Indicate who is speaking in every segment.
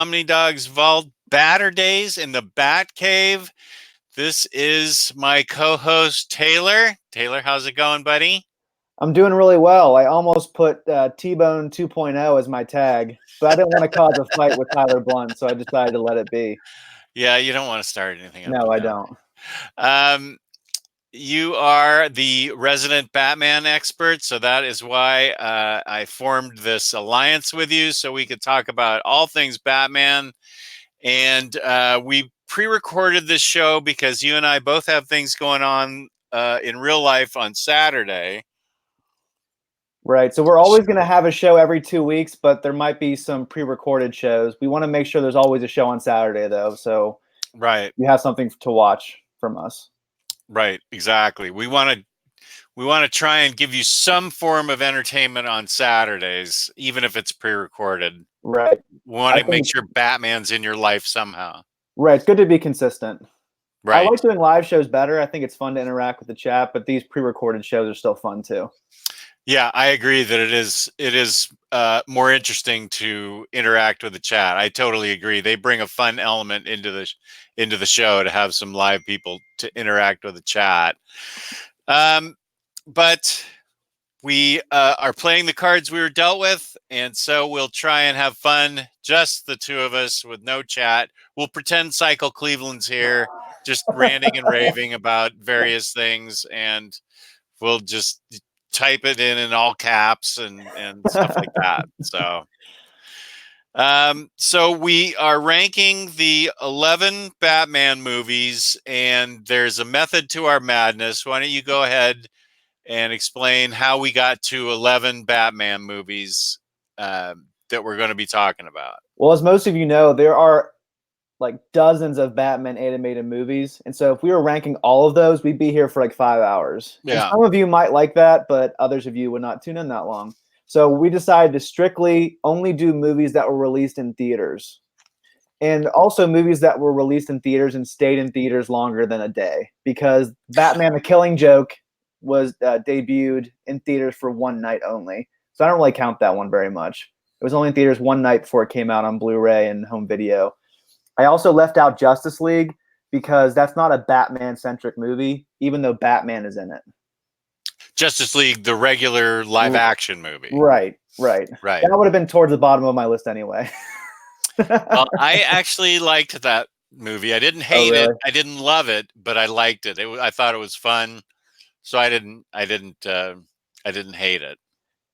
Speaker 1: Omni Dog's Vault Batterdays in the Batcave. This is my co-host Taylor. Taylor, how's it going, buddy?
Speaker 2: I'm doing really well. I almost put T-Bone 2.0 as my tag, but I didn't want to cause a fight with Tyler Blunt, so I decided to let it be.
Speaker 1: Yeah, you don't want to start anything up
Speaker 2: No,
Speaker 1: with
Speaker 2: I
Speaker 1: him.
Speaker 2: don't.
Speaker 1: You are the resident Batman expert, so that is why I formed this alliance with you, so we could talk about all things Batman. And we pre-recorded this show because you and I both have things going on in real life on Saturday.
Speaker 2: Right. So we're always going to have a show every 2 weeks, but there might be some pre-recorded shows. We want to make sure there's always a show on Saturday, though, so
Speaker 1: Right.
Speaker 2: you have something to watch from us.
Speaker 1: Right. Exactly. We want to try and give you some form of entertainment on Saturdays, even if it's pre-recorded.
Speaker 2: Right.
Speaker 1: We want to make sure Batman's in your life somehow.
Speaker 2: Right. It's good to be consistent.
Speaker 1: Right.
Speaker 2: I like doing live shows better. I think it's fun to interact with the chat, but these pre-recorded shows are still fun too.
Speaker 1: Yeah, I agree that it is more interesting to interact with the chat. I totally agree. They bring a fun element into the show to have some live people to interact with the chat. But we are playing the cards we were dealt with, and so we'll try and have fun, just the two of us with no chat. We'll pretend Cycle Cleveland's here, just ranting and raving about various things, and we'll just type it in all caps and stuff like that. So we are ranking the 11 Batman movies, and there's a method to our madness. Why don't you go ahead and explain how we got to 11 Batman movies that we're going to be talking about?
Speaker 2: Well, as most of you know, there are like dozens of Batman animated movies. And so if we were ranking all of those, we'd be here for like 5 hours.
Speaker 1: Yeah.
Speaker 2: And some of you might like that, but others of you would not tune in that long. So we decided to strictly only do movies that were released in theaters. And also movies that were released in theaters and stayed in theaters longer than a day. Because Batman the Killing Joke was debuted in theaters for one night only. So I don't really count that one very much. It was only in theaters one night before it came out on Blu-ray and home video. I also left out Justice League because that's not a Batman-centric movie, even though Batman is in it.
Speaker 1: Justice League, the regular live-action movie.
Speaker 2: Right. That would have been towards the bottom of my list anyway.
Speaker 1: Well, I actually liked that movie. I didn't hate it. I didn't love it, but I liked it. I thought it was fun, so I didn't hate it.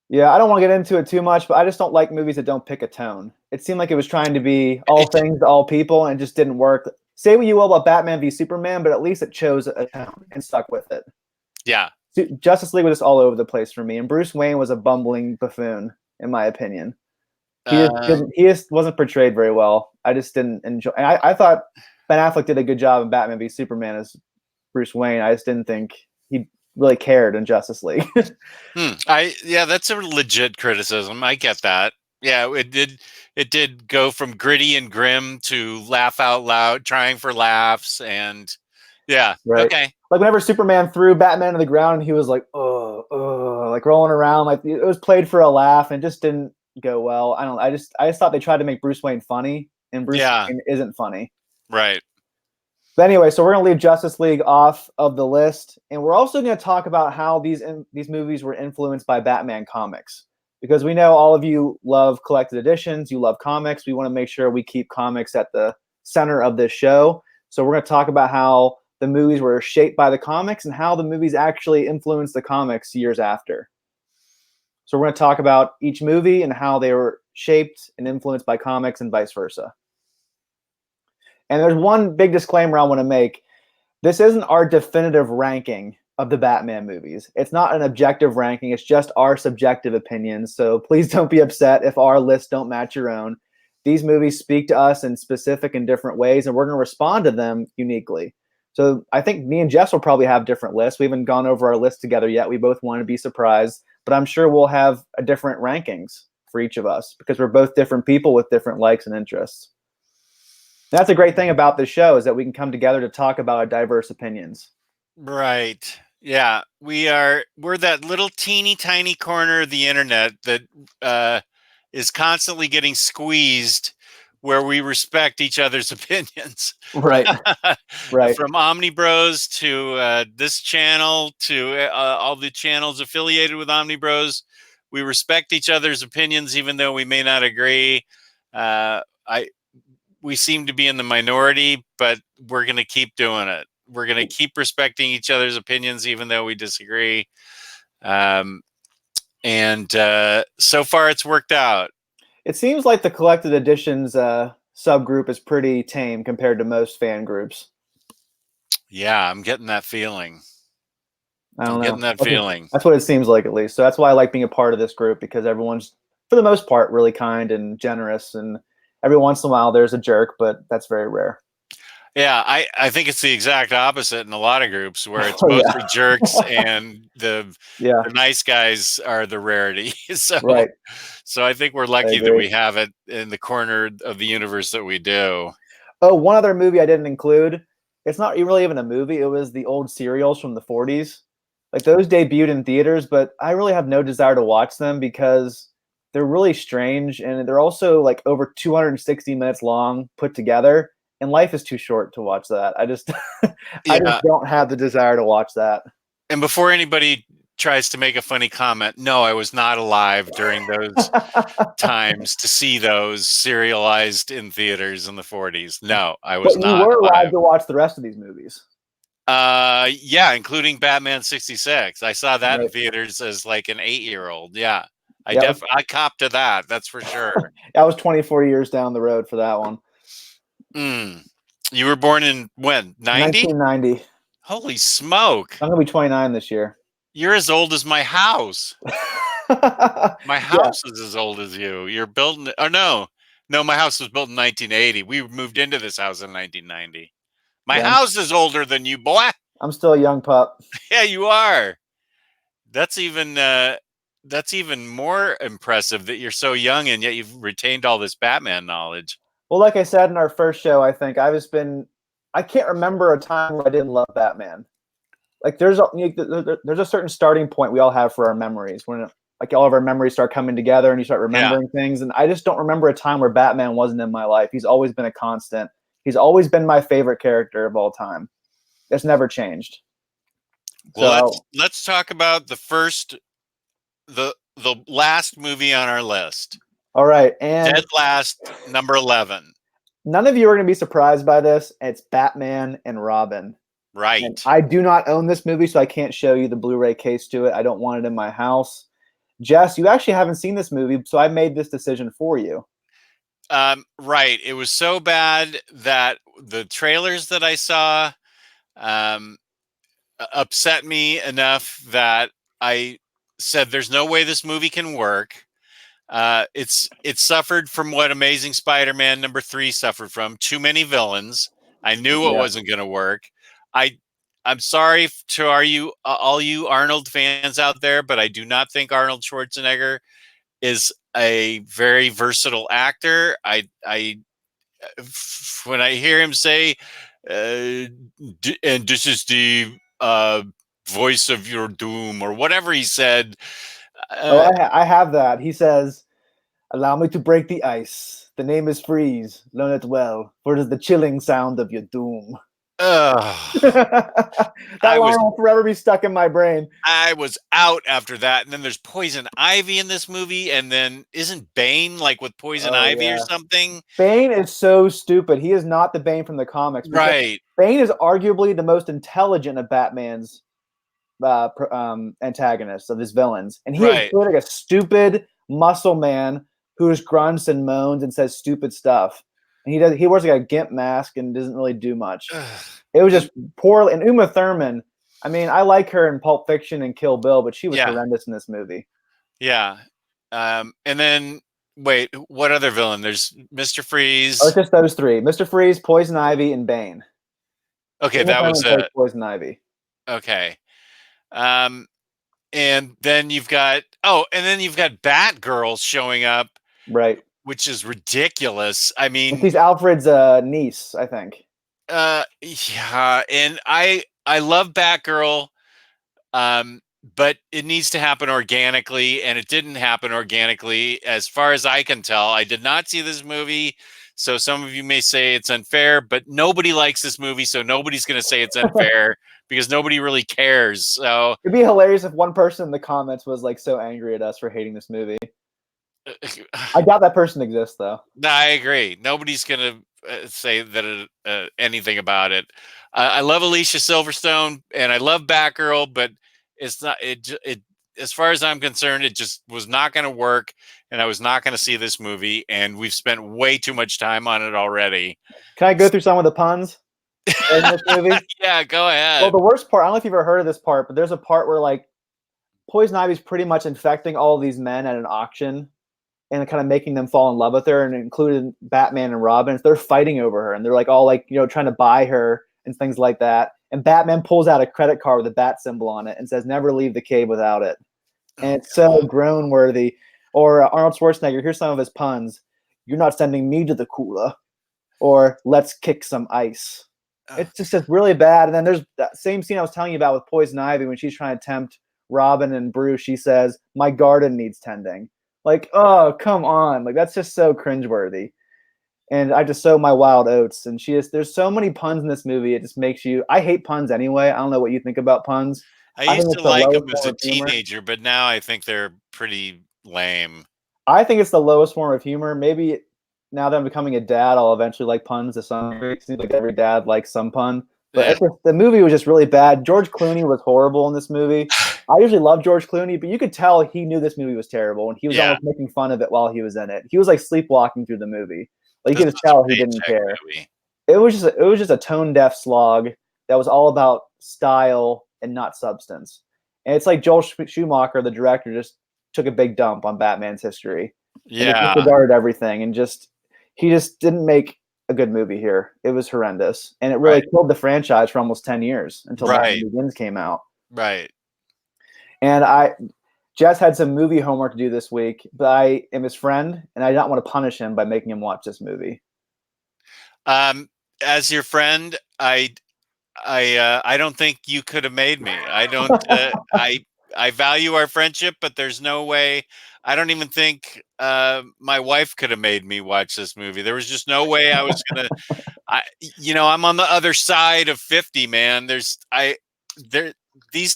Speaker 2: Yeah, I don't want to get into it too much, but I just don't like movies that don't pick a tone. It seemed like it was trying to be all things to all people, and it just didn't work. Say what you will about Batman v Superman, but at least it chose a tone and stuck with it.
Speaker 1: Yeah.
Speaker 2: Justice League was just all over the place for me, and Bruce Wayne was a bumbling buffoon, in my opinion. He just wasn't portrayed very well. I just didn't enjoy. And I thought Ben Affleck did a good job in Batman v Superman as Bruce Wayne. I just didn't think he really cared in Justice League.
Speaker 1: Yeah, that's a legit criticism. I get that. Yeah, it did go from gritty and grim to laugh out loud, trying for laughs, and yeah,
Speaker 2: right.
Speaker 1: Okay.
Speaker 2: Like whenever Superman threw Batman to the ground, and he was like, like rolling around, like it was played for a laugh, and just didn't go well. I just thought they tried to make Bruce Wayne funny, and Bruce Wayne isn't funny.
Speaker 1: Right.
Speaker 2: But anyway, so we're going to leave Justice League off of the list, and we're also going to talk about how these movies were influenced by Batman comics, because we know all of you love collected editions, you love comics. We want to make sure we keep comics at the center of this show. So we're going to talk about how the movies were shaped by the comics and how the movies actually influenced the comics years after. So we're going to talk about each movie and how they were shaped and influenced by comics and vice versa. And there's one big disclaimer I want to make. This isn't our definitive ranking of the Batman movies. It's not an objective ranking. It's just our subjective opinions. So please don't be upset if our lists don't match your own. These movies speak to us in specific and different ways, and we're going to respond to them uniquely. So I think me and Jess will probably have different lists. We haven't gone over our list together yet. We both want to be surprised, but I'm sure we'll have a different rankings for each of us because we're both different people with different likes and interests. That's a great thing about this show, is that we can come together to talk about our diverse opinions.
Speaker 1: Right. Yeah. We're that little teeny tiny corner of the internet that is constantly getting squeezed where we respect each other's opinions.
Speaker 2: Right. Right.
Speaker 1: From Omni Bros to this channel to all the channels affiliated with Omni Bros, we respect each other's opinions, even though we may not agree. We seem to be in the minority, but we're going to keep doing it. We're going to keep respecting each other's opinions, even though we disagree. And so far, it's worked out.
Speaker 2: It seems like the collected editions subgroup is pretty tame compared to most fan groups.
Speaker 1: Yeah, I'm getting that feeling.
Speaker 2: I don't know.
Speaker 1: Getting that feeling.
Speaker 2: That's what it seems like, at least. So that's why I like being a part of this group, because everyone's, for the most part, really kind and generous. And every once in a while, there's a jerk, but that's very rare.
Speaker 1: Yeah, I think it's the exact opposite in a lot of groups where it's mostly jerks and the nice guys are the rarity. So,
Speaker 2: right.
Speaker 1: So I think we're lucky that we have it in the corner of the universe that we do.
Speaker 2: Oh, one other movie I didn't include. It's not really even a movie. It was the old serials from the 40s. Like, those debuted in theaters, but I really have no desire to watch them because they're really strange, and they're also like over 260 minutes long put together. And life is too short to watch that. I just don't have the desire to watch that.
Speaker 1: And before anybody tries to make a funny comment, no, I was not alive during those times to see those serialized in theaters in the 40s. No, I was not.
Speaker 2: But you were alive to watch the rest of these movies.
Speaker 1: Yeah, including Batman 66. I saw that in theaters as like an 8-year-old. Yeah. I copped to that. That's for sure.
Speaker 2: I was 24 years down the road for that one.
Speaker 1: You were born in when? 90?
Speaker 2: 1990.
Speaker 1: Holy smoke.
Speaker 2: I'm going to be 29 this year.
Speaker 1: You're as old as my house. My house is as old as you. You're building. Oh, no. No, my house was built in 1980. We moved into this house in 1990. My house is older than you, boy.
Speaker 2: I'm still a young pup.
Speaker 1: Yeah, you are. That's even more impressive that you're so young and yet you've retained all this Batman knowledge.
Speaker 2: Well, like I said in our first show, I think I can't remember a time where I didn't love Batman. Like, there's a certain starting point we all have for our memories when like all of our memories start coming together and you start remembering things. And I just don't remember a time where Batman wasn't in my life. He's always been a constant. He's always been my favorite character of all time. It's never changed.
Speaker 1: Well, let's talk about the last movie on our list.
Speaker 2: All right, and
Speaker 1: dead last, number 11.
Speaker 2: None of you are going to be surprised by this. It's Batman and Robin.
Speaker 1: Right.
Speaker 2: And I do not own this movie, so I can't show you the Blu-ray case to it. I don't want it in my house. Jess, you actually haven't seen this movie, so I made this decision for you.
Speaker 1: Right. It was so bad that the trailers that I saw upset me enough that I said there's no way this movie can work. It suffered from what Amazing Spider-Man number 3 suffered from. Too many villains. I knew it wasn't going to work. I'm sorry to all you Arnold fans out there, but I do not think Arnold Schwarzenegger is a very versatile actor. When I hear him say, and this is the voice of your doom, or whatever he said.
Speaker 2: I have that. He says, "Allow me to break the ice. The name is Freeze. Learn it well, for it is the chilling sound of your doom." That line will forever be stuck in my brain.
Speaker 1: I was out after that. And then there's Poison Ivy in this movie. And then isn't Bane like with Poison Ivy or something?
Speaker 2: Bane is so stupid. He is not the Bane from the comics.
Speaker 1: Right.
Speaker 2: Bane is arguably the most intelligent of Batman's antagonists, of his villains. And he is like a stupid muscle man who just grunts and moans and says stupid stuff. And he wears like a gimp mask and doesn't really do much. It was just poor. And Uma Thurman, I mean, I like her in Pulp Fiction and Kill Bill, but she was horrendous in this movie.
Speaker 1: Yeah. And then, wait, what other villain? There's Mr. Freeze.
Speaker 2: Oh, it's just those three. Mr. Freeze, Poison Ivy, and Bane.
Speaker 1: Okay, that was it.
Speaker 2: Poison Ivy.
Speaker 1: Okay. And then you've got Batgirl showing up.
Speaker 2: Right.
Speaker 1: Which is ridiculous. I mean,
Speaker 2: she's Alfred's niece, I think.
Speaker 1: Yeah, and I love Batgirl, but it needs to happen organically, and it didn't happen organically, as far as I can tell. I did not see this movie So some of you may say it's unfair, but nobody likes this movie, so nobody's going to say it's unfair because nobody really cares. So
Speaker 2: It'd be hilarious if one person in the comments was like so angry at us for hating this movie. I doubt that person exists, though.
Speaker 1: I agree. Nobody's going to say that anything about it. I love Alicia Silverstone and I love Batgirl, but it's not it. As far as I'm concerned, it just was not going to work, and I was not going to see this movie. And we've spent way too much time on it already.
Speaker 2: Can I go through some of the puns in this movie?
Speaker 1: Yeah, go ahead.
Speaker 2: Well, the worst part, I don't know if you've ever heard of this part, but there's a part where like Poison Ivy's pretty much infecting all these men at an auction and kind of making them fall in love with her, and including Batman and Robin. They're fighting over her, and they're like all like, you know, trying to buy her and things like that. And Batman pulls out a credit card with a bat symbol on it and says, "Never leave the cave without it." And it's so groan worthy. Or Arnold Schwarzenegger, here's some of his puns. "You're not sending me to the cooler." Or "Let's kick some ice." It's just really bad. And then there's that same scene I was telling you about with Poison Ivy when she's trying to tempt Robin and Bruce. She says, "My garden needs tending." Like, oh, come on. Like, that's just so cringeworthy. And I just sow my wild oats. And there's so many puns in this movie. It just makes you, I hate puns anyway. I don't know what you think about puns.
Speaker 1: I used
Speaker 2: think
Speaker 1: to
Speaker 2: it's the
Speaker 1: like
Speaker 2: lowest
Speaker 1: them as
Speaker 2: form
Speaker 1: a
Speaker 2: of humor.
Speaker 1: teenager, but now I think they're pretty lame.
Speaker 2: I think it's the lowest form of humor. Maybe now that I'm becoming a dad, I'll eventually like puns to some degree. It seems like every dad likes some pun. But the movie was just really bad. George Clooney was horrible in this movie. I usually love George Clooney, but you could tell he knew this movie was terrible, and he was almost making fun of it while he was in it. He was like sleepwalking through the movie. Like you could just tell he didn't care.
Speaker 1: Movie.
Speaker 2: It was just a tone deaf slog that was all about style and not substance. And it's like Joel Schumacher, the director, just took a big dump on Batman's history.
Speaker 1: Yeah,
Speaker 2: and he disregarded everything, and he just didn't make a good movie here. It was horrendous, and it really killed the franchise for almost 10 years until Batman Begins came out.
Speaker 1: Right.
Speaker 2: And Jess had some movie homework to do this week, but I am his friend, and I don't want to punish him by making him watch this movie.
Speaker 1: As your friend, I don't think you could have made me. I don't. I value our friendship, but there's no way. I don't even think my wife could have made me watch this movie. There was just no way I was gonna. I'm on the other side of 50, man. These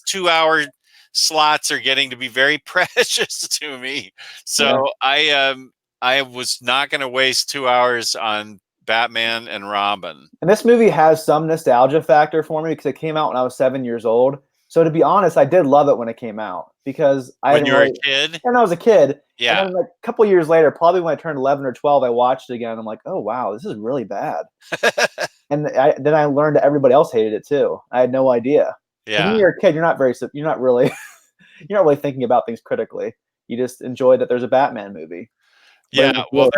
Speaker 1: 2-hour slots are getting to be very precious to me. So I was not going to waste 2 hours on Batman and Robin.
Speaker 2: And this movie has some nostalgia factor for me because it came out when I was 7 years old. So to be honest, I did love it when it came out because
Speaker 1: when you were a kid.
Speaker 2: And I was a kid.
Speaker 1: Yeah.
Speaker 2: And then like a couple years later, probably when I turned 11 or 12, I watched it again. I'm like, oh wow, this is really bad. And then I learned that everybody else hated it too. I had no idea.
Speaker 1: Yeah.
Speaker 2: When you're a kid, you're not really thinking about things critically. You just enjoy that there's a Batman movie.
Speaker 1: Yeah, well,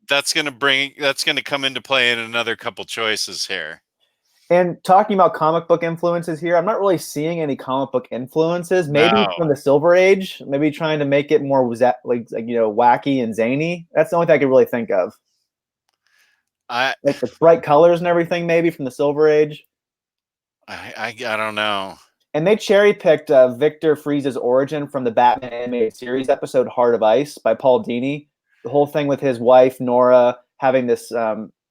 Speaker 1: that's going to come into play in another couple choices here.
Speaker 2: And talking about comic book influences here, I'm not really seeing any comic book influences. Maybe from the Silver Age, maybe trying to make it more wacky and zany. That's the only thing I could really think of. Like the bright colors and everything, maybe from the Silver Age.
Speaker 1: I don't know.
Speaker 2: And they cherry picked Victor Freeze's origin from the Batman animated series episode "Heart of Ice" by Paul Dini. The whole thing with his wife Nora having this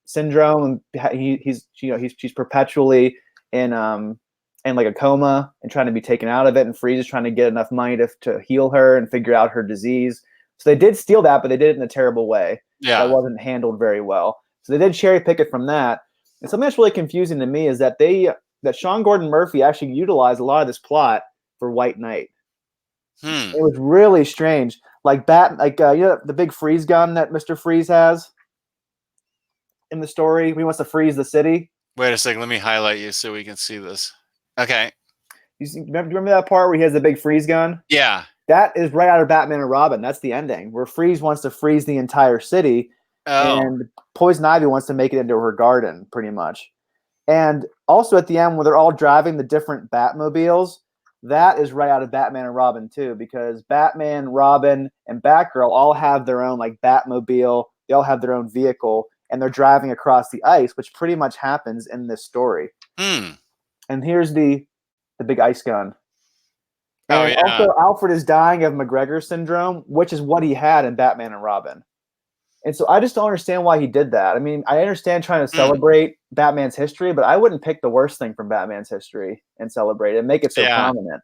Speaker 2: syndrome, and she's perpetually in like a coma and trying to be taken out of it, and Freeze is trying to get enough money to heal her and figure out her disease. So they did steal that, but they did it in a terrible way.
Speaker 1: Yeah,
Speaker 2: that wasn't handled very well. So they did cherry pick it from that. And something that's really confusing to me is that Sean Gordon Murphy actually utilized a lot of this plot for White Knight. It was really strange. Like the big freeze gun that Mr. Freeze has in the story. He wants to freeze the city.
Speaker 1: Wait a second. Let me highlight you so we can see this. Okay.
Speaker 2: Remember that part where he has the big freeze gun?
Speaker 1: Yeah.
Speaker 2: That is right out of Batman and Robin. That's the ending where Freeze wants to freeze the entire city.
Speaker 1: Oh.
Speaker 2: And Poison Ivy wants to make it into her garden, pretty much. And also at the end, where they're all driving the different Batmobiles, that is right out of Batman and Robin too, because Batman, Robin, and Batgirl all have their own like Batmobile. They all have their own vehicle, and they're driving across the ice, which pretty much happens in this story. And here's the big ice gun. And also, Alfred is dying of McGregor syndrome, which is what he had in Batman and Robin. And so I just don't understand why he did that. I mean, I understand trying to
Speaker 1: Mm,
Speaker 2: celebrate Batman's history, but I wouldn't pick the worst thing from Batman's history and celebrate it and make it so
Speaker 1: yeah.
Speaker 2: prominent.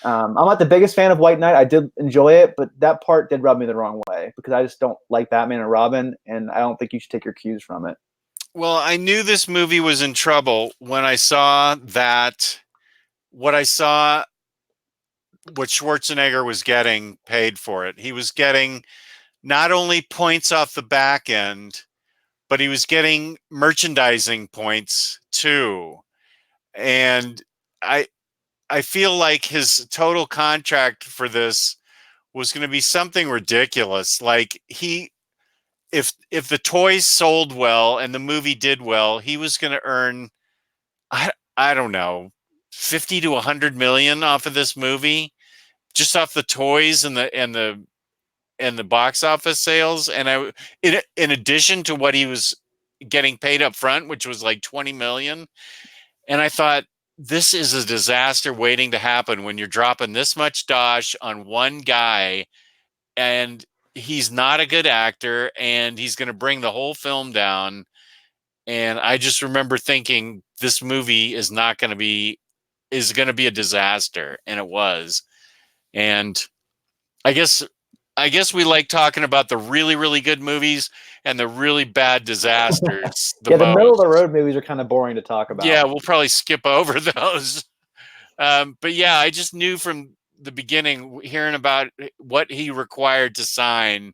Speaker 2: I'm not the biggest fan of White Knight. I did enjoy it, but that part did rub me the wrong way because I just don't like Batman and Robin, and I don't think you should take your cues from it.
Speaker 1: Well, I knew this movie was in trouble when I saw that what I saw what Schwarzenegger was getting paid for it. He was getting not only points off the back end, but he was getting merchandising points too. And I I feel like his total contract for this was going to be something ridiculous. Like if the toys sold well and the movie did well, he was going to earn I don't know, 50 to 100 million off of this movie, just off the toys and the box office sales. And in addition to what he was getting paid up front, which was like 20 million. And I thought, this is a disaster waiting to happen when you're dropping this much dosh on one guy, and he's not a good actor, and he's going to bring the whole film down. And I just remember thinking this movie is going to be a disaster, and it was. And I guess we like talking about the really, really good movies and the really bad disasters the
Speaker 2: Yeah, the middle of the
Speaker 1: most.
Speaker 2: road movies are kind of boring to talk
Speaker 1: Yeah,
Speaker 2: about.
Speaker 1: we'll probably skip over those. But yeah, I just knew from the beginning, hearing about what he required to sign,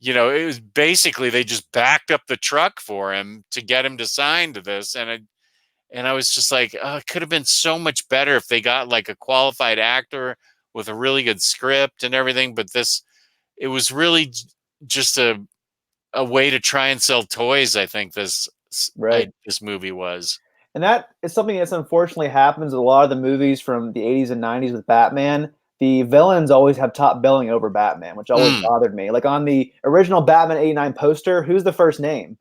Speaker 1: it was basically they just backed up the truck for him to get him to sign to this. And I was just like, oh, it could have been so much better if they got like a qualified actor with a really good script and everything. But it was really just a way to try and sell toys. I think
Speaker 2: Right.
Speaker 1: this movie was.
Speaker 2: And that is something that's unfortunately happens in a lot of the movies from the 80s and 90s with Batman. The villains always have top billing over Batman, which always
Speaker 1: Mm,
Speaker 2: bothered me. Like on the original Batman 89 poster, who's the first name?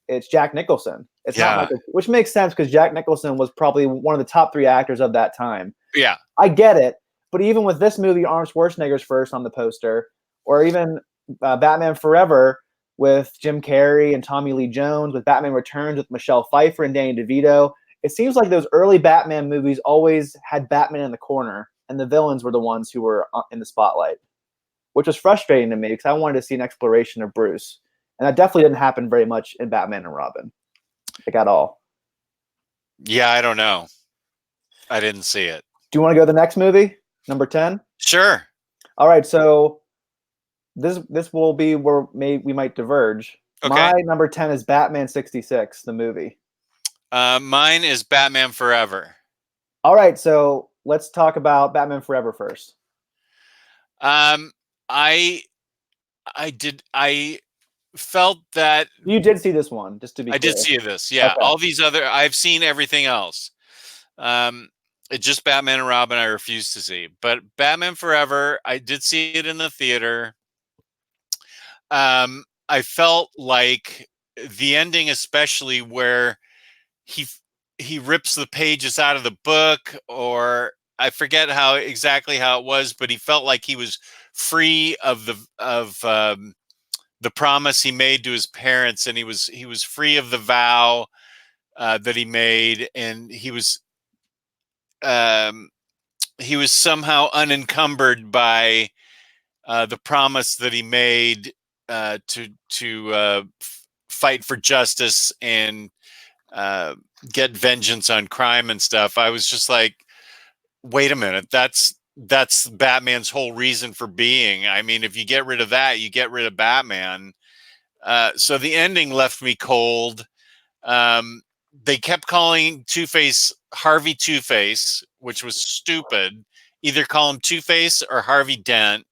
Speaker 2: It's Jack Nicholson. It's not
Speaker 1: yeah,
Speaker 2: Michael, which makes sense because Jack Nicholson was probably one of the top 3 actors of that time.
Speaker 1: yeah,
Speaker 2: I get it, but even with this movie, Arnold Schwarzenegger's first on the poster, or even Batman Forever with Jim Carrey and Tommy Lee Jones, with Batman Returns with Michelle Pfeiffer and Danny DeVito, it seems like those early Batman movies always had Batman in the corner, and the villains were the ones who were in the spotlight, which was frustrating to me because I wanted to see an exploration of Bruce, and that definitely didn't happen very much in Batman and Robin, like at all.
Speaker 1: yeah. I don't know. I didn't see it.
Speaker 2: Do you want to go to the next movie, number 10?
Speaker 1: Sure.
Speaker 2: All right, so this will be where we might diverge.
Speaker 1: Okay.
Speaker 2: My number 10 is Batman 66, the movie.
Speaker 1: Mine is Batman Forever.
Speaker 2: All right, so let's talk about Batman Forever first.
Speaker 1: Um, I I felt that
Speaker 2: You did see this one, just to be
Speaker 1: I
Speaker 2: clear.
Speaker 1: did see this. Yeah,
Speaker 2: Okay.
Speaker 1: all these other I've seen everything else. It's just Batman and Robin I refuse to see. But Batman Forever, I did see it in the theater. I felt like the ending, especially where he he rips the pages out of the book, or I forget exactly how it was, but he felt like he was free of the promise he made to his parents, and he was free of the vow that he made, and um, he was somehow unencumbered by the promise that he made to fight for justice and uh, get vengeance on crime and stuff. I was just like, wait a minute, that's Batman's whole reason for being. I mean, if you get rid of that, you get rid of Batman. So the ending left me cold. Um, they kept calling Two-Face Harvey Two-Face, which was stupid. Either call him Two-Face or Harvey Dent.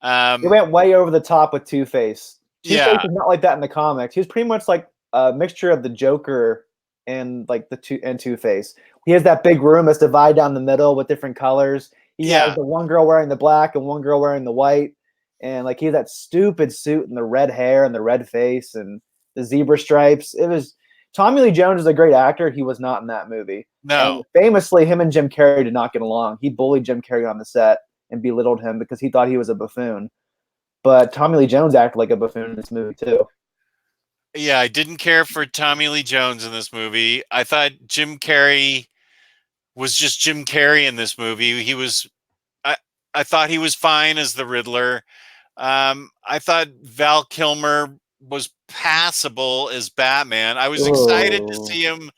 Speaker 2: They went way over the top with Two-Face. Two-Face
Speaker 1: Yeah,
Speaker 2: is not like that in the comics. He was pretty much like a mixture of the Joker and like Two-Face. He has that big room that's divided down the middle with different colors. He has
Speaker 1: yeah,
Speaker 2: the one girl wearing the black and one girl wearing the white, and like he has that stupid suit and the red hair and the red face and the zebra stripes. It was Tommy Lee Jones is a great actor. He was not in that movie. And
Speaker 1: no,
Speaker 2: famously, him and Jim Carrey did not get along. He bullied Jim Carrey on the set and belittled him because he thought he was a buffoon. but Tommy Lee Jones acted like a buffoon in this movie too.
Speaker 1: Yeah, I didn't care for Tommy Lee Jones in this movie. I thought Jim Carrey was just Jim Carrey in this movie. I, I thought he was fine as the Riddler. I thought Val Kilmer was passable as Batman. I was excited to
Speaker 2: Oh,
Speaker 1: see him.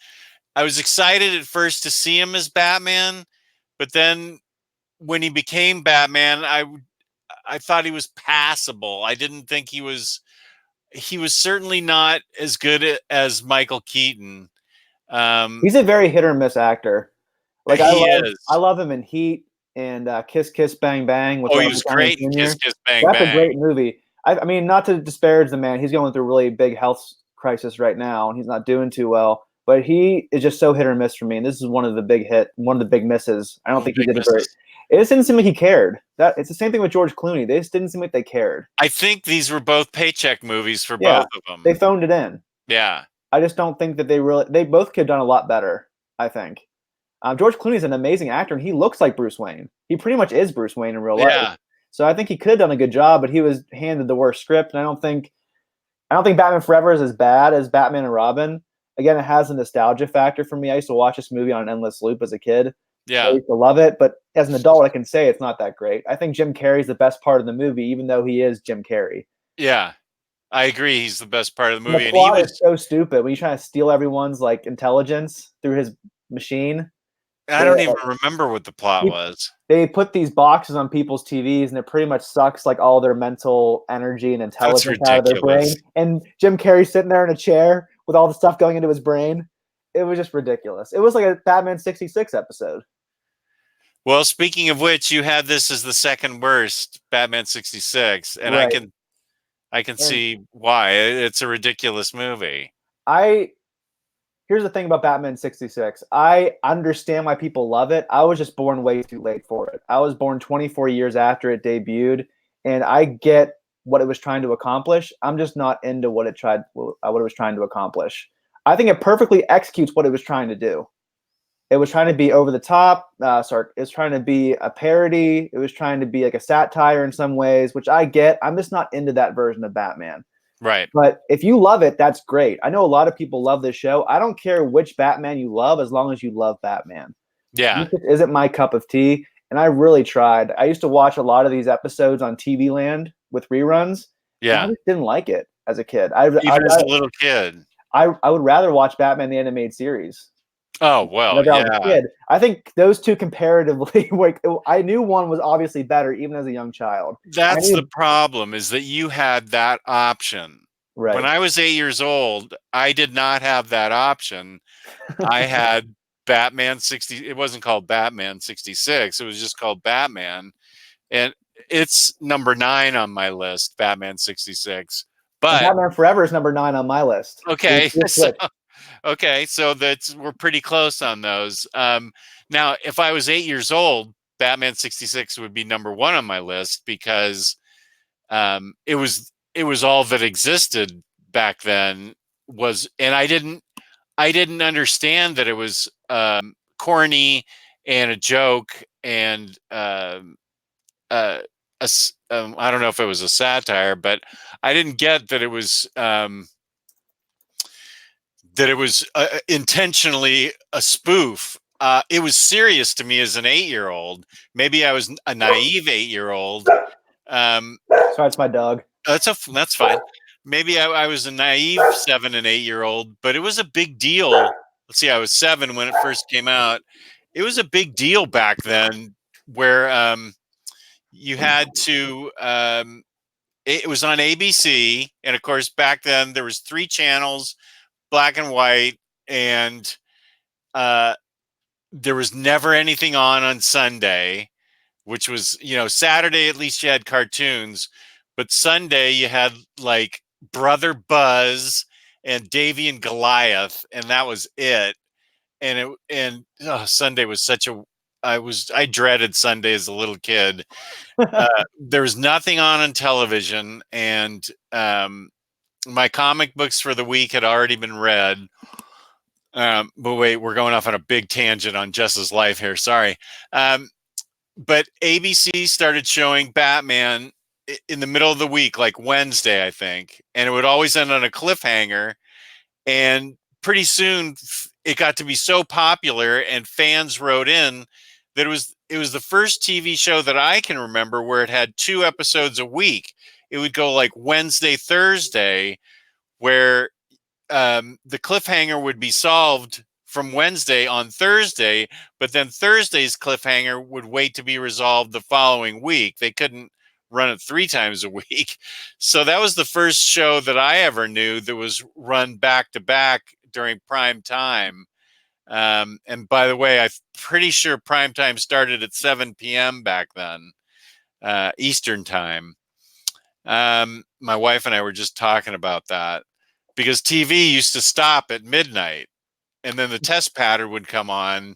Speaker 1: I was excited at first to see him as Batman, but then when he became Batman, I thought he was passable. I didn't think he was certainly not as good as Michael Keaton.
Speaker 2: he's a very hit or miss actor. Like
Speaker 1: He
Speaker 2: I
Speaker 1: is.
Speaker 2: love him in Heat and Kiss Kiss Bang Bang with
Speaker 1: Oh, he
Speaker 2: Robert
Speaker 1: was
Speaker 2: Downey
Speaker 1: great in Kiss
Speaker 2: Jr.
Speaker 1: Kiss Bang
Speaker 2: That's a
Speaker 1: Bang.
Speaker 2: great movie. I mean, not to disparage the man, he's going through a really big health crisis right now, and he's not doing too well. But he is just so hit or miss for me, and this is one of the big misses. I don't think he
Speaker 1: Big
Speaker 2: did a great.
Speaker 1: misses.
Speaker 2: It just didn't seem like he cared. That it's the same thing with George Clooney. They just didn't seem like they cared.
Speaker 1: I think these were both paycheck movies for
Speaker 2: Yeah,
Speaker 1: both of
Speaker 2: they
Speaker 1: them.
Speaker 2: phoned it in.
Speaker 1: Yeah.
Speaker 2: I just don't think that they both could have done a lot better. I think. George Clooney is an amazing actor, and he looks like Bruce Wayne. He pretty much is Bruce Wayne in real life.
Speaker 1: Yeah.
Speaker 2: So I think he could have done a good job, but he was handed the worst script. And I don't think Batman Forever is as bad as Batman and Robin. Again, it has a nostalgia factor for me. I used to watch this movie on an endless loop as a kid. I
Speaker 1: Yeah.
Speaker 2: used to love it, but as an adult, I can say it's not that great. I think Jim Carrey's the best part of the movie, even though he is Jim Carrey.
Speaker 1: Yeah. I agree. He's the best part of the
Speaker 2: And the
Speaker 1: movie. And he
Speaker 2: plot is
Speaker 1: was,
Speaker 2: so stupid when he's trying to steal everyone's like intelligence through his machine.
Speaker 1: I don't even remember what the plot was.
Speaker 2: They put these boxes on people's TVs and it pretty much sucks like all their mental energy and
Speaker 1: That's
Speaker 2: intelligence out of their
Speaker 1: ridiculous.
Speaker 2: brain. And Jim Carrey sitting there in a chair with all the stuff going into his brain. It was just ridiculous. It was like a Batman 66 episode.
Speaker 1: Well, speaking of which, you had this as the second worst Batman 66, and
Speaker 2: Right.
Speaker 1: I can
Speaker 2: And
Speaker 1: see why. It's a ridiculous movie.
Speaker 2: Here's the thing about Batman 66. I understand why people love it. I was just born way too late for it. I was born 24 years after it debuted, and I get what it was trying to accomplish. I'm just not into what it was trying to accomplish. I think it perfectly executes what it was trying to do. It was trying to be over the top. It was trying to be a parody. It was trying to be like a satire in some ways, which I get. I'm just not into that version of Batman.
Speaker 1: Right.
Speaker 2: But if you love it, that's great. I know a lot of people love this show. I don't care which Batman you love as long as you love Batman.
Speaker 1: Yeah.
Speaker 2: This just isn't my cup of tea. And I really tried. I used to watch a lot of these episodes on TV Land with reruns. And I
Speaker 1: Yeah.
Speaker 2: just didn't like it as a kid.
Speaker 1: Even as a little kid.
Speaker 2: I would rather watch Batman the Animated Series.
Speaker 1: Oh, well,
Speaker 2: Whenever I was a
Speaker 1: yeah.
Speaker 2: kid. I think those two comparatively, like I knew one was obviously better even as a young child. I
Speaker 1: That's the
Speaker 2: knew
Speaker 1: problem, is that you had that option. When
Speaker 2: right.
Speaker 1: I was 8 years old, I did not have that option. I had Batman 60. It wasn't called Batman 66. It was just called Batman. And it's number 9 on my list, Batman 66.
Speaker 2: And
Speaker 1: But
Speaker 2: Batman Forever is number 9 on my list.
Speaker 1: okay,
Speaker 2: We'll
Speaker 1: so
Speaker 2: switch.
Speaker 1: we're pretty close on those. Now, if I was 8 years old, Batman 66 would be number 1 on my list because it was all that existed back then. And I didn't understand that it was corny and a joke and I don't know if it was a satire, but I didn't get that it was intentionally a spoof. It was serious to me as an 8-year-old. Maybe I was a naive 8-year-old.
Speaker 2: Sorry, it's my dog.
Speaker 1: That's fine. Maybe I was a naive 7 and 8-year-old, but it was a big deal. Let's see, I was 7 when it first came out. It was a big deal back then, where you had to. It was on ABC, and of course, back then there was 3 channels, black and white, and there was never anything on Sunday, which was, Saturday at least you had cartoons, but Sunday you had like Brother Buzz and Davy and Goliath, and that was it. Sunday was I dreaded Sunday as a little kid. There was nothing on television, and my comic books for the week had already been read. But wait, we're going off on a big tangent on Jess's life here. Sorry. But ABC started showing Batman in the middle of the week, like Wednesday, I think, and it would always end on a cliffhanger. And pretty soon, it got to be so popular, and fans wrote in that it was the first TV show that I can remember where it had 2 episodes a week. It would go like Wednesday, Thursday, where the cliffhanger would be solved from Wednesday on Thursday, but then Thursday's cliffhanger would wait to be resolved the following week. They couldn't run it 3 times a week. So that was the first show that I ever knew that was run back to back during prime time. And by the way, I'm pretty sure prime time started at 7 p.m. back then, Eastern time. My wife and I were just talking about that because TV used to stop at midnight, and then the test pattern would come on.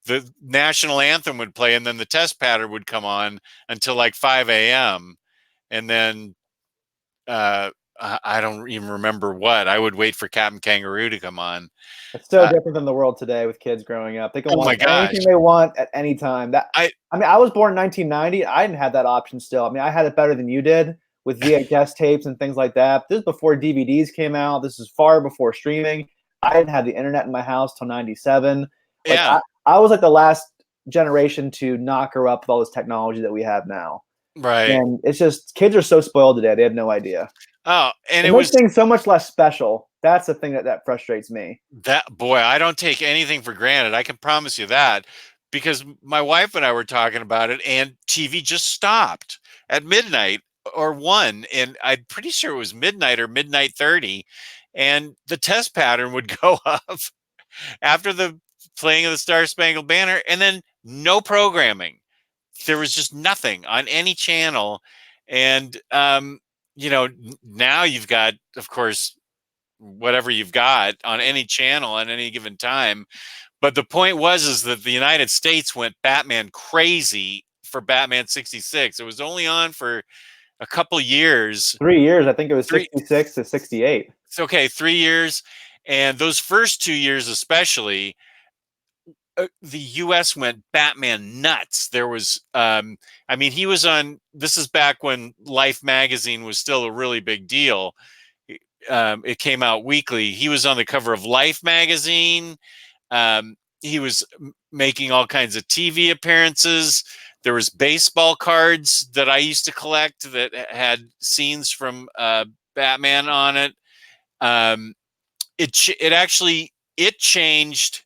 Speaker 1: The national anthem would play, and then the test pattern would come on until like 5 a.m. And then I don't even remember what. I would wait for Captain Kangaroo to come on.
Speaker 2: It's so different than the world today with kids growing up. They can
Speaker 1: Oh my
Speaker 2: watch
Speaker 1: gosh.
Speaker 2: anything they want at any time.
Speaker 1: I
Speaker 2: mean, I was born in 1990. I didn't have that option still. I mean, I had it better than you did with VHS tapes and things like that. This is before DVDs came out. This is far before streaming. I didn't have the internet in my house till 97. Like
Speaker 1: yeah,
Speaker 2: I was like the last generation to not grow up with all this technology that we have now.
Speaker 1: right.
Speaker 2: And it's just kids are so spoiled today. They have no idea.
Speaker 1: Oh, and
Speaker 2: It
Speaker 1: it
Speaker 2: makes
Speaker 1: was
Speaker 2: things so much less special. That's the thing that frustrates me.
Speaker 1: that boy, I don't take anything for granted. I can promise you that because my wife and I were talking about it, and TV just stopped at midnight or 1, and I'm pretty sure it was midnight or midnight 30, and the test pattern would go up after the playing of the Star Spangled Banner, and then no programming. There was just nothing on any channel, and now you've got, of course, whatever you've got on any channel at any given time. But the point was is that the United States went Batman crazy for Batman 66. It was only on for a couple years.
Speaker 2: 3 years. I think it was
Speaker 1: Three
Speaker 2: 66 to 68.
Speaker 1: It's okay, 3 years. And those first 2 years especially, the US went Batman nuts. There was I mean, he was on, this is back when Life magazine was still a really big deal. It came out weekly. He was on the cover of Life magazine. He was making all kinds of TV appearances. There was baseball cards that I used to collect that had scenes from Batman on it. It changed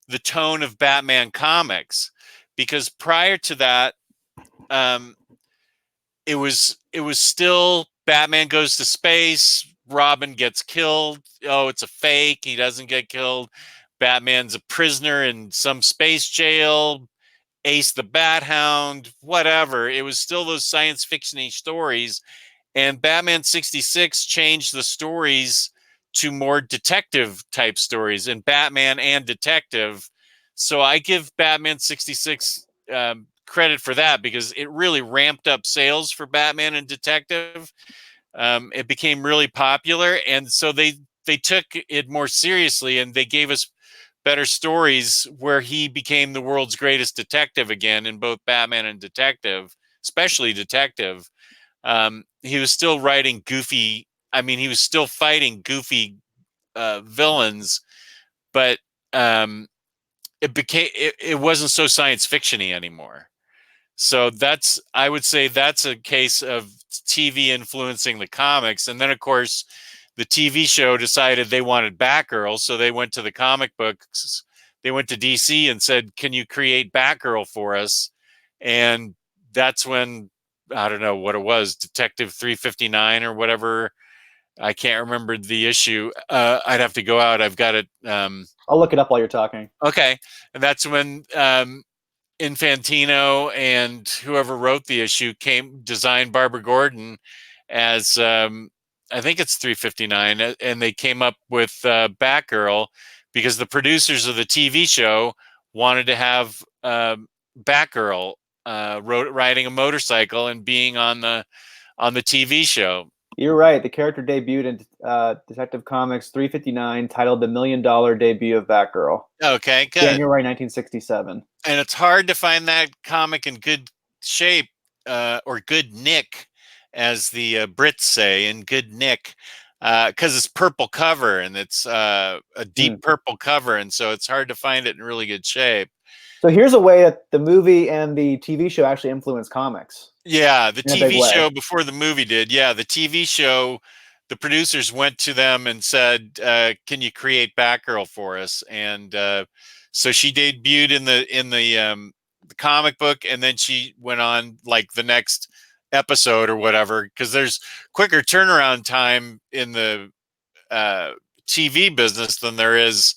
Speaker 1: the tone of Batman comics, because prior to that, it was still Batman goes to space, Robin gets killed. Oh, it's a fake. He doesn't get killed. Batman's a prisoner in some space jail. Ace the Bat Hound, whatever. It was still those science fiction-y stories. And Batman 66 changed the stories to more detective type stories, and Batman and detective. So I give Batman 66 credit for that, because it really ramped up sales for Batman and detective. It became really popular, and so they took it more seriously, and they gave us better stories where he became the world's greatest detective again in both Batman and detective, especially detective. He was still writing goofy. I mean, he was still fighting goofy villains, but it wasn't so science fiction-y anymore. So I would say that's a case of TV influencing the comics. And then, of course, the TV show decided they wanted Batgirl, so they went to the comic books. They went to DC and said, "Can you create Batgirl for us?" And that's when, I don't know what it was, Detective 359 or whatever. I can't remember the issue. I'd have to go out. I've got it.
Speaker 2: I'll look it up while you're talking.
Speaker 1: Okay. And that's when Infantino and whoever wrote the issue designed Barbara Gordon as I think it's 359, and they came up with Batgirl because the producers of the TV show wanted to have Batgirl riding a motorcycle and being on the TV show.
Speaker 2: You're right. The character debuted in Detective Comics 359, titled "The $1 Million Debut of Batgirl."
Speaker 1: Okay, good.
Speaker 2: January 1967.
Speaker 1: And it's hard to find that comic in good shape or good nick as the Brits say, in good nick, because it's purple cover and it's a deep purple cover, and so it's hard to find it in really good shape.
Speaker 2: So here's a way that the movie and the TV show actually influence comics.
Speaker 1: Yeah, the
Speaker 2: In a big
Speaker 1: TV
Speaker 2: way.
Speaker 1: show before the movie did. Yeah, the TV show, the producers went to them and said, "Can you create Batgirl for us?" And so she debuted the comic book, and then she went on like the next episode or whatever, because there's quicker turnaround time in the TV business than there is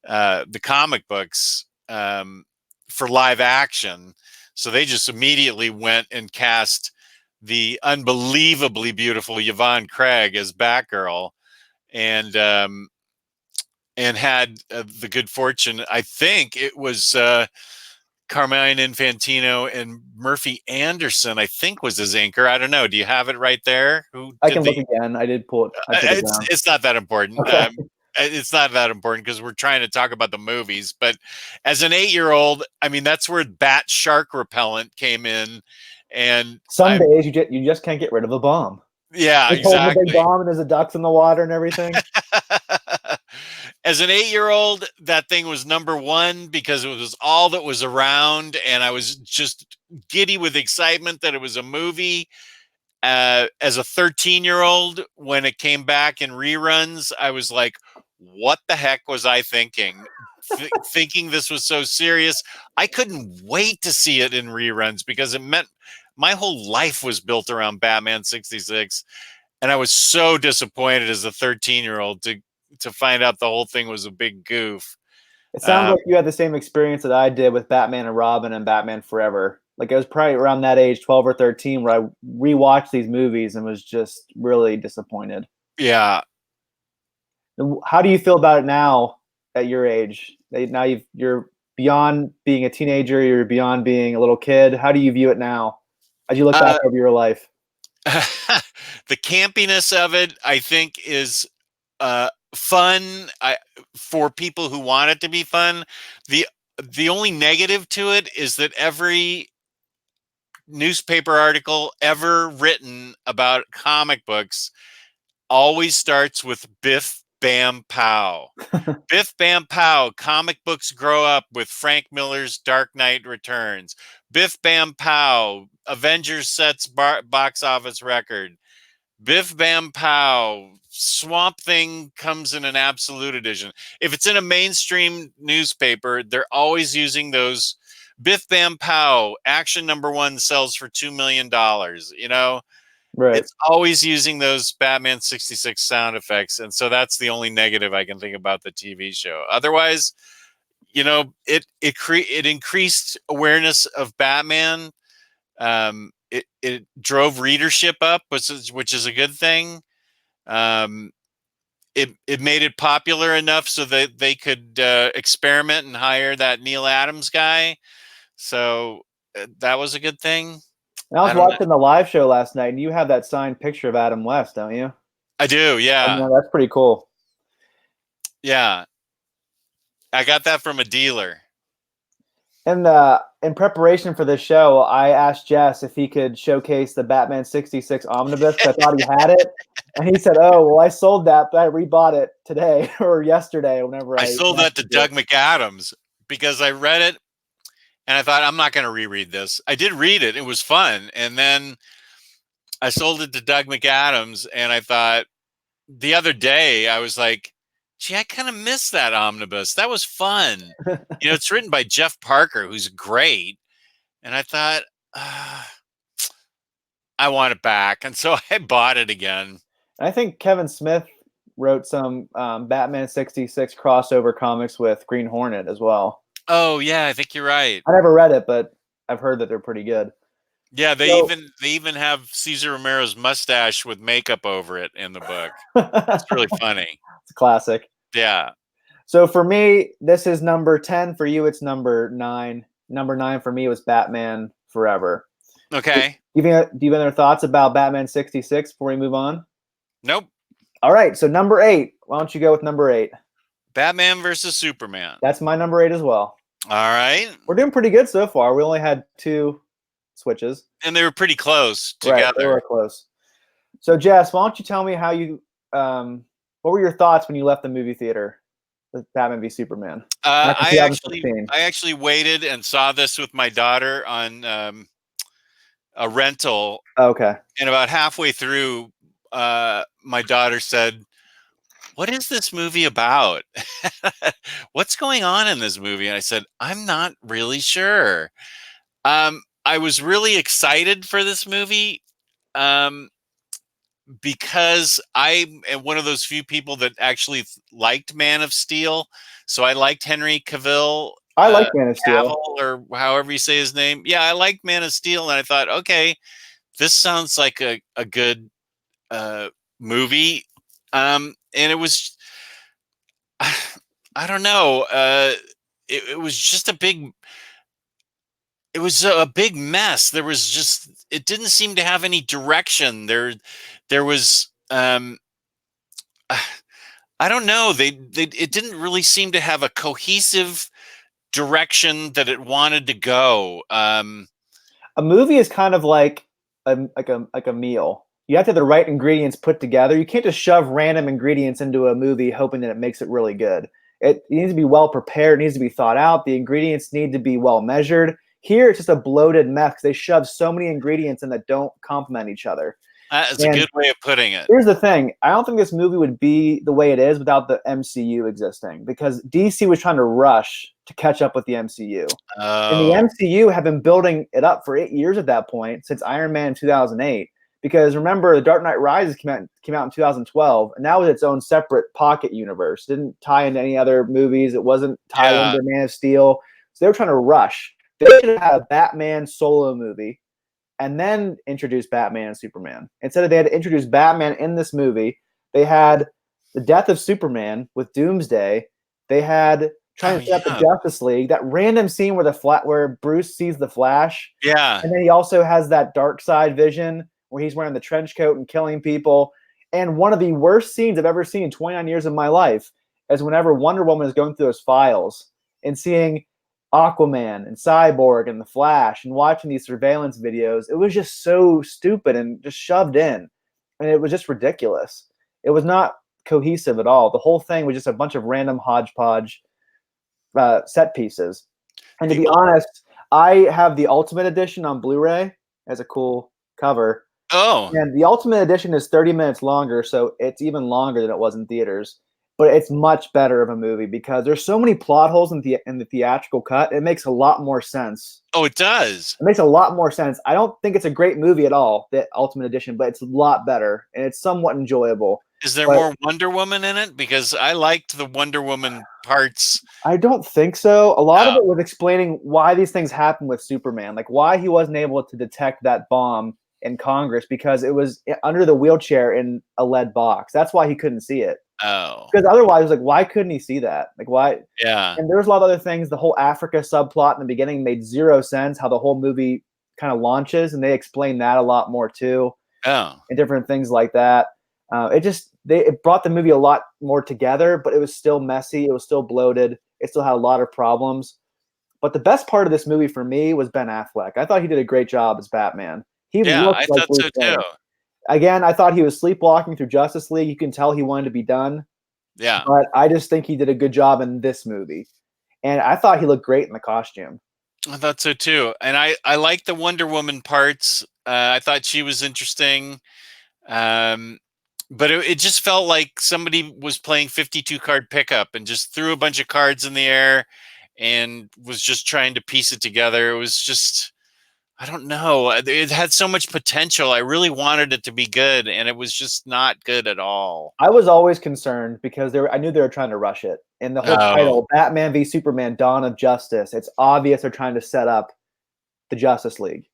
Speaker 1: the comic books for live action. So they just immediately went and cast the unbelievably beautiful Yvonne Craig as Batgirl, and had the good fortune. I think it was Carmine Infantino and Murphy Anderson, I think, was his anchor. I don't know. Do you have it right there? Who
Speaker 2: I
Speaker 1: did
Speaker 2: can look again. I did pull it. I took it down.
Speaker 1: It's not that important.
Speaker 2: Okay.
Speaker 1: It's not that important because we're trying to talk about the movies. But as an 8-year-old, I mean, that's where Bat Shark Repellent came in. And
Speaker 2: some days you just can't get rid of a bomb.
Speaker 1: Yeah,
Speaker 2: He's holding a big
Speaker 1: exactly.
Speaker 2: bomb and there's a ducks in the water and everything.
Speaker 1: As an 8-year-old, that thing was number one because it was all that was around, and I was just giddy with excitement that it was a movie. As a 13-year-old, when it came back in reruns, I was like, what the heck was I thinking? Thinking this was so serious. I couldn't wait to see it in reruns because it meant my whole life was built around Batman 66. And I was so disappointed as a 13-year-old to find out the whole thing was a big goof.
Speaker 2: It sounds like you had the same experience that I did with Batman and Robin and Batman Forever. Like, I was probably around that age, 12 or 13, where I rewatched these movies and was just really disappointed.
Speaker 1: Yeah.
Speaker 2: How do you feel about it now at your age? Now you're beyond being a teenager, you're beyond being a little kid. How do you view it now as you look back over your life?
Speaker 1: The campiness of it, I think, is fun for people who want it to be fun. The only negative to it is that every newspaper article ever written about comic books always starts with Biff Bam Pow. Biff Bam Pow, comic books grow up with Frank Miller's Dark Knight Returns. Biff Bam Pow, Avengers sets box office record. Biff Bam Pow, Swamp Thing comes in an absolute edition. If it's in a mainstream newspaper, they're always using those. Biff Bam Pow, action number 1 sells for $2 million. You know,
Speaker 2: right?
Speaker 1: It's always using those Batman 66 sound effects. And so that's the only negative I can think about the TV show. Otherwise, you know, it increased awareness of Batman. It drove readership up, which is a good thing. It made it popular enough so that they could experiment and hire that Neil Adams guy. So that was a good thing.
Speaker 2: I was watching the live show last night, and you have that signed picture of Adam West, don't you?
Speaker 1: I do, yeah.
Speaker 2: And, that's pretty cool.
Speaker 1: Yeah. I got that from a dealer.
Speaker 2: And in preparation for this show, I asked Jess if he could showcase the Batman 66 omnibus. I thought he had it. And he said, oh, well, I sold that, but I rebought it today or yesterday, whenever
Speaker 1: I sold that to Doug McAdams because I read it and I thought, I'm not going to reread this. I did read it. It was fun. And then I sold it to Doug McAdams, and I thought the other day, I was like, gee, I kind of miss that omnibus. That was fun. You know, it's written by Jeff Parker, who's great. And I thought, I want it back. And so I bought it again.
Speaker 2: I think Kevin Smith wrote some Batman 66 crossover comics with Green Hornet as well.
Speaker 1: Oh, yeah, I think you're right.
Speaker 2: I never read it, but I've heard that they're pretty good.
Speaker 1: Yeah, they even have Cesar Romero's mustache with makeup over it in the book. It's really funny.
Speaker 2: It's a classic.
Speaker 1: Yeah.
Speaker 2: So for me, this is number 10. For you, it's number 9. Number 9 for me was Batman Forever.
Speaker 1: Okay.
Speaker 2: Do you have any other thoughts about Batman 66 before we move on?
Speaker 1: Nope.
Speaker 2: All right. So number 8. Why don't you go with number 8?
Speaker 1: Batman versus Superman.
Speaker 2: That's my number 8 as well.
Speaker 1: All right.
Speaker 2: We're doing pretty good so far. We only had 2 switches.
Speaker 1: And they were pretty close together.
Speaker 2: Right, they were close. So Jess, why don't you tell me how you what were your thoughts when you left the movie theater with Batman v Superman back in
Speaker 1: I actually
Speaker 2: 2016?
Speaker 1: I actually waited and saw this with my daughter on a rental,
Speaker 2: Okay.
Speaker 1: and about halfway through, my daughter said, "What is this movie about? What's going on in this movie?" And I said, "I'm not really sure." I was really excited for this movie. Um, because I am one of those few people that actually liked Man of Steel. So I liked Henry Cavill,
Speaker 2: I like Man of Steel.
Speaker 1: Cavill, or however you say his name. Yeah, I liked Man of Steel, and I thought, okay, this sounds like a good uh, movie. And it was, I don't know, it was just it was a big mess. There was just, it didn't seem to have any direction. There was, I don't know. They it didn't really seem to have a cohesive direction that it wanted to go.
Speaker 2: A movie is kind of like a meal. You have to have the right ingredients put together. You can't just shove random ingredients into a movie hoping that it makes it really good. It needs to be well prepared. It needs to be thought out. The ingredients need to be well measured. Here, it's just a bloated mess because they shove so many ingredients in that don't complement each other.
Speaker 1: That is a
Speaker 2: And
Speaker 1: good way of putting it.
Speaker 2: here's the thing. I don't think this movie would be the way it is without the MCU existing because DC was trying to rush to catch up with the MCU. And the
Speaker 1: Oh,
Speaker 2: MCU have been building it up for 8 years at that point since Iron Man 2008. Because remember, The Dark Knight Rises came out in 2012, and that was its own separate pocket universe. It didn't tie into any other movies. It wasn't tied
Speaker 1: yeah.
Speaker 2: into Man of Steel. So they were trying to rush. They should have had a Batman solo movie and then introduce Batman and Superman. Instead of they had to introduce Batman in this movie, they had the death of Superman with Doomsday. They had
Speaker 1: Oh,
Speaker 2: trying to set up the
Speaker 1: yeah.
Speaker 2: Justice League. That random scene where Bruce sees the Flash,
Speaker 1: Yeah.
Speaker 2: and then he also has that dark side vision where he's wearing the trench coat and killing people. And one of the worst scenes I've ever seen in 29 years of my life is whenever Wonder Woman is going through those files and seeing Aquaman and Cyborg and the Flash and watching these surveillance videos. It was just so stupid and just shoved in. And it was just ridiculous. It was not cohesive at all. The whole thing was just a bunch of random hodgepodge set pieces. And to
Speaker 1: The
Speaker 2: be honest, I have the Ultimate Edition on Blu-ray as a cool cover.
Speaker 1: oh,
Speaker 2: And the Ultimate Edition is 30 minutes longer, so it's even longer than it was in theaters. But it's much better of a movie because there's so many plot holes in the theatrical cut. It makes a lot more sense.
Speaker 1: oh, it does.
Speaker 2: It makes a lot more sense. I don't think it's a great movie at all, the Ultimate Edition, but it's a lot better and it's somewhat enjoyable.
Speaker 1: Is there
Speaker 2: But
Speaker 1: more Wonder Woman in it? Because I liked the Wonder Woman parts.
Speaker 2: I don't think so. A lot of
Speaker 1: Oh,
Speaker 2: it was explaining why these things happen with Superman, like why he wasn't able to detect that bomb in Congress because it was under the wheelchair in a lead box. That's why he couldn't see it.
Speaker 1: oh,
Speaker 2: Because otherwise, it was like, why couldn't he see that? Like, why?
Speaker 1: yeah.
Speaker 2: And there's a lot of other things. The whole Africa subplot in the beginning made zero sense. How the whole movie kind of launches, and they explain that a lot more too,
Speaker 1: Oh,
Speaker 2: and different things like that. It brought the movie a lot more together, but it was still messy. It was still bloated. It still had a lot of problems. But the best part of this movie for me was Ben Affleck. I thought he did a great job as Batman. He
Speaker 1: yeah.
Speaker 2: looked
Speaker 1: I
Speaker 2: like
Speaker 1: thought
Speaker 2: Bruce
Speaker 1: so too.
Speaker 2: Wayne. Again, I thought he was sleepwalking through Justice League. You can tell he wanted to be done,
Speaker 1: Yeah,
Speaker 2: but I just think he did a good job in this movie. And I thought he looked great in the costume.
Speaker 1: I thought so too. And I like the Wonder Woman parts. I thought she was interesting. Um, but it just felt like somebody was playing 52 card pickup and just threw a bunch of cards in the air and was just trying to piece it together. It was just, I don't know. It had so much potential. I really wanted it to be good, and it was just not good at all.
Speaker 2: I was always concerned because I knew they were trying to rush it. And the whole
Speaker 1: Oh,
Speaker 2: title, Batman v Superman: Dawn of Justice, it's obvious they're trying to set up the Justice League,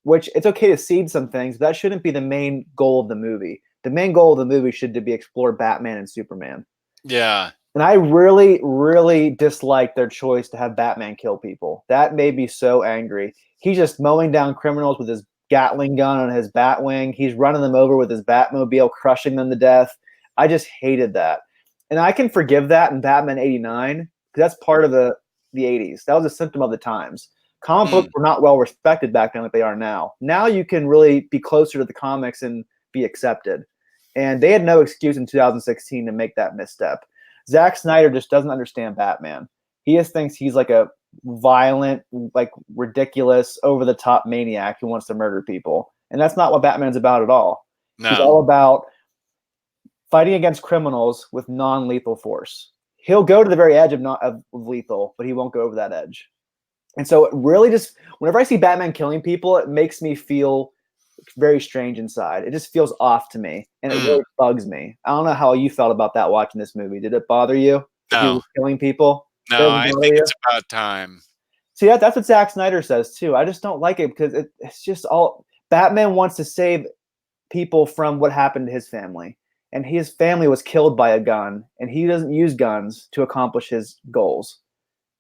Speaker 2: which it's okay to seed some things, but that shouldn't be the main goal of the movie. The main goal of the movie should be explore Batman and Superman.
Speaker 1: yeah.
Speaker 2: And I really, really dislike their choice to have Batman kill people. That made me so angry. He's just mowing down criminals with his Gatling gun on his Batwing. He's running them over with his Batmobile, crushing them to death. I just hated that. And I can forgive that in Batman 89 because that's part of the 80s. That was a symptom of the times. Comic
Speaker 1: Mm,
Speaker 2: books were not well respected back then like they are now. Now you can really be closer to the comics and be accepted. And they had no excuse in 2016 to make that misstep. Zack Snyder just doesn't understand Batman. He just thinks he's like a violent, like ridiculous, over-the-top maniac who wants to murder people. And that's not what Batman's about at all.
Speaker 1: No.
Speaker 2: He's all about fighting against criminals with non-lethal force. He'll go to the very edge of lethal, but he won't go over that edge. And so it really just, whenever I see Batman killing people, it makes me feel very strange inside. It just feels off to me, and it really bugs me. I don't know how you felt about that watching this movie. Did it bother you?
Speaker 1: No.
Speaker 2: He was killing people?
Speaker 1: No, I think it's about time.
Speaker 2: See, that's what Zack Snyder says too. I just don't like it because it's just all Batman wants to save people from what happened to his family, and his family was killed by a gun, and he doesn't use guns to accomplish his goals.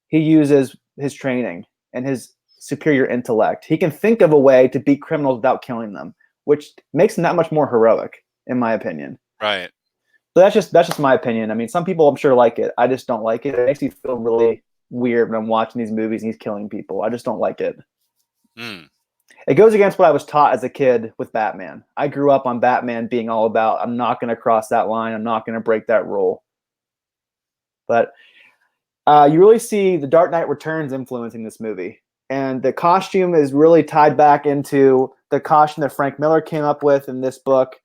Speaker 2: He uses his training and his superior intellect. He can think of a way to beat criminals without killing them, which makes him that much more heroic, in my opinion.
Speaker 1: Right.
Speaker 2: So that's just my opinion. I mean, some people I'm sure like it. I just don't like it. It makes me feel really weird when I'm watching these movies and he's killing people. I just don't like it. It goes against what I was taught as a kid with Batman. I grew up on Batman being all about, I'm not going to cross that line. I'm not going to break that rule. But you really see the Dark Knight Returns influencing this movie. And the costume is really tied back into the costume that Frank Miller came up with in this book.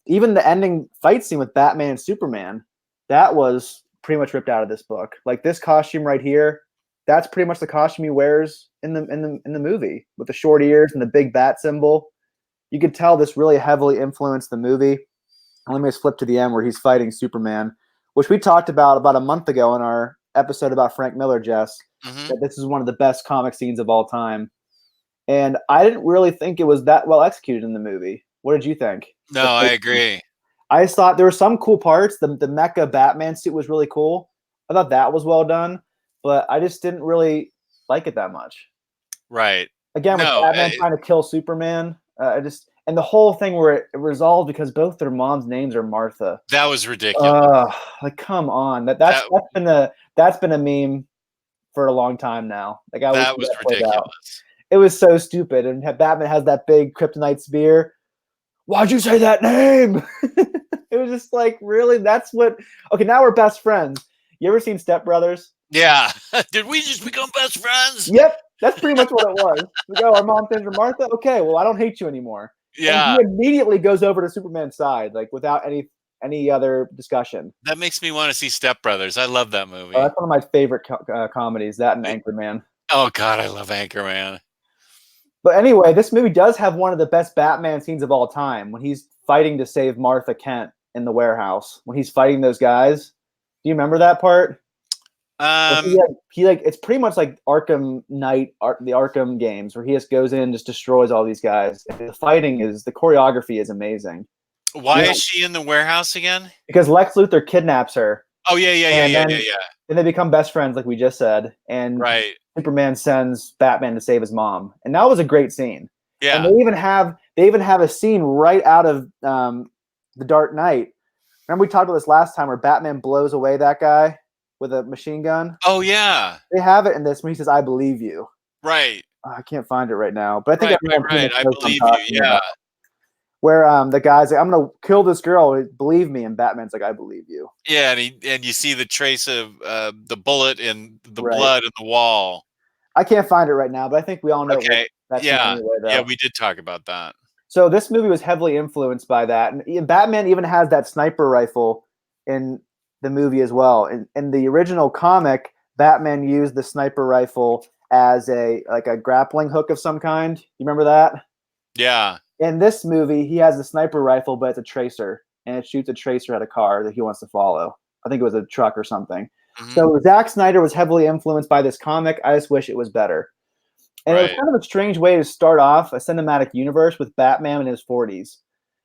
Speaker 2: Even the ending fight scene with Batman and Superman, that was pretty much ripped out of this book. Like this costume right here, that's pretty much the costume he wears in the movie with the short ears and the big bat symbol. You could tell this really heavily influenced the movie. Let me just flip to the end where he's fighting Superman, which we talked about a month ago in our episode about Frank Miller, Jess. That this is one of the best comic scenes of all time. And I didn't really think it was that well executed in the movie. What did you think?
Speaker 1: No, I agree.
Speaker 2: I just thought there were some cool parts. The mecha Batman suit was really cool. I thought that was well done, but I just didn't really like it that much.
Speaker 1: Right.
Speaker 2: Again, with Batman trying to kill Superman, and the whole thing where it resolved because both their moms' names are Martha.
Speaker 1: That was ridiculous.
Speaker 2: Like, come on. That's been a meme for a long time now. Like
Speaker 1: that was ridiculous.
Speaker 2: It was so stupid. And Batman has that big kryptonite spear. Why'd you say that name? It was just like, really? That's what? Okay, now we're best friends. You ever seen Step Brothers?
Speaker 1: Yeah. Did we just become best friends?
Speaker 2: Yep. That's pretty much what it was. Like, oh, our mom named her Martha? Okay, well, I don't hate you anymore.
Speaker 1: Yeah.
Speaker 2: And he immediately goes over to Superman's side, like without any other discussion.
Speaker 1: That makes me want to see Step Brothers. I love that movie.
Speaker 2: That's one of my favorite comedies, that and Anchorman.
Speaker 1: Oh, God, I love Anchorman.
Speaker 2: But anyway, this movie does have one of the best Batman scenes of all time when he's fighting to save Martha Kent in the warehouse. When he's fighting those guys. Do you remember that part? It's pretty much like Arkham Knight, the Arkham games, where he just goes in and just destroys all these guys. And the choreography is amazing.
Speaker 1: Why is she in the warehouse again?
Speaker 2: Because Lex Luthor kidnaps her.
Speaker 1: Oh, yeah.
Speaker 2: And they become best friends, like we just said. And Superman sends Batman to save his mom, and that was a great scene.
Speaker 1: Yeah.
Speaker 2: And they even have a scene right out of the Dark Knight. Remember we talked about this last time, where Batman blows away that guy with a machine gun?
Speaker 1: Oh, yeah.
Speaker 2: They have it in this when he says, "I believe you."
Speaker 1: Right.
Speaker 2: I can't find it right now, but I think
Speaker 1: right. I believe you. Yeah.
Speaker 2: Where the guy's like, "I'm gonna kill this girl. Believe me," and Batman's like, "I believe you."
Speaker 1: Yeah, and you see the trace of the bullet in the blood in the wall.
Speaker 2: I can't find it right now, but I think we all know.
Speaker 1: Okay.
Speaker 2: Anyway,
Speaker 1: yeah, we did talk about that.
Speaker 2: So this movie was heavily influenced by that, and Batman even has that sniper rifle in the movie as well. In the original comic, Batman used the sniper rifle as a grappling hook of some kind. You remember that?
Speaker 1: Yeah.
Speaker 2: In this movie, he has a sniper rifle, but it's a tracer, and it shoots a tracer at a car that he wants to follow. I think it was a truck or something. Mm-hmm. So Zack Snyder was heavily influenced by this comic. I just wish it was better. And it was kind of a strange way to start off a cinematic universe with Batman in his 40s.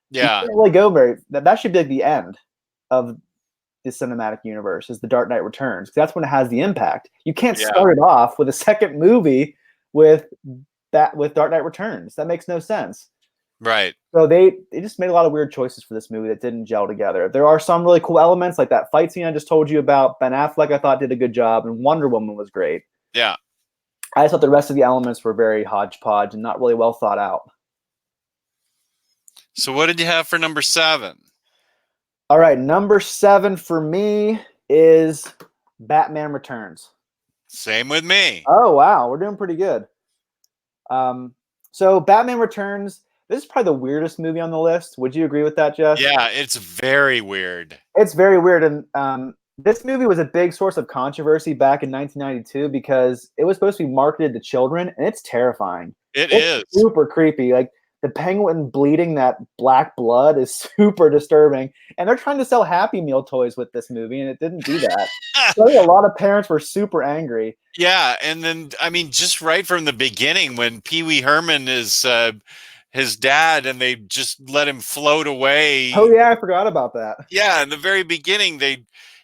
Speaker 1: Yeah.
Speaker 2: You can't really go that should be like the end of the cinematic universe, is the Dark Knight Returns. Because that's when it has the impact. You can't start it off with a second movie with Dark Knight Returns. That makes no sense.
Speaker 1: Right.
Speaker 2: So they just made a lot of weird choices for this movie that didn't gel together. There are some really cool elements, like that fight scene I just told you about. Ben Affleck, I thought, did a good job, and Wonder Woman was great.
Speaker 1: Yeah.
Speaker 2: I just thought the rest of the elements were very hodgepodge and not really well thought out.
Speaker 1: So what did you have for number 7?
Speaker 2: All right, number 7 for me is Batman Returns.
Speaker 1: Same with me.
Speaker 2: Oh wow, we're doing pretty good. So Batman Returns. This is probably the weirdest movie on the list. Would you agree with that, Jess?
Speaker 1: Yeah, it's very weird.
Speaker 2: It's very weird, and this movie was a big source of controversy back in 1992 because it was supposed to be marketed to children, and it's terrifying.
Speaker 1: It
Speaker 2: It's
Speaker 1: is.
Speaker 2: super creepy. Like the penguin bleeding that black blood is super disturbing, and they're trying to sell Happy Meal toys with this movie, and it didn't do that. So I think a lot of parents were super angry.
Speaker 1: Yeah, and then I mean, just right from the beginning, when Pee Wee Herman is his dad, and they just let him float away.
Speaker 2: Oh yeah, I forgot about that.
Speaker 1: Yeah, in the very beginning,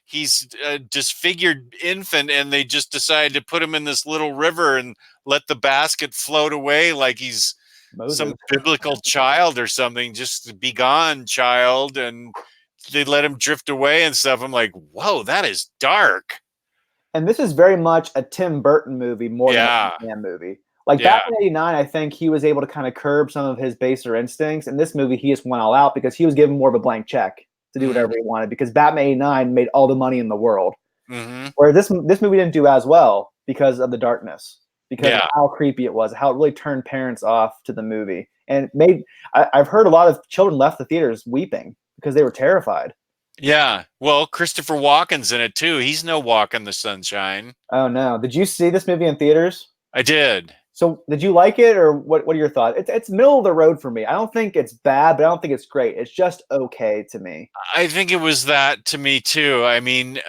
Speaker 1: he's a disfigured infant, and they just decided to put him in this little river and let the basket float away like he's
Speaker 2: Moses.
Speaker 1: some biblical child or something. Just be gone, child, and they let him drift away and stuff. I'm like, whoa, that is dark.
Speaker 2: And this is very much a Tim Burton movie more than
Speaker 1: Yeah.
Speaker 2: a Batman movie. Like
Speaker 1: Yeah.
Speaker 2: Batman '89, I think he was able to kind of curb some of his baser instincts. In this movie, he just went all out because he was given more of a blank check to do whatever he wanted. Because Batman '89 made all the money in the world, whereas this movie didn't do as well because of the darkness, because of how creepy it was, how it really turned parents off to the movie, and it made. I've heard a lot of children left the theaters weeping because they were terrified.
Speaker 1: Yeah. Well, Christopher Walken's in it too. He's no walk in the sunshine.
Speaker 2: Oh no! Did you see this movie in theaters?
Speaker 1: I did.
Speaker 2: So did you like it, or what are your thoughts? It's middle of the road for me. I don't think it's bad, but I don't think it's great. It's just okay to me.
Speaker 1: I think it was that to me too. I mean,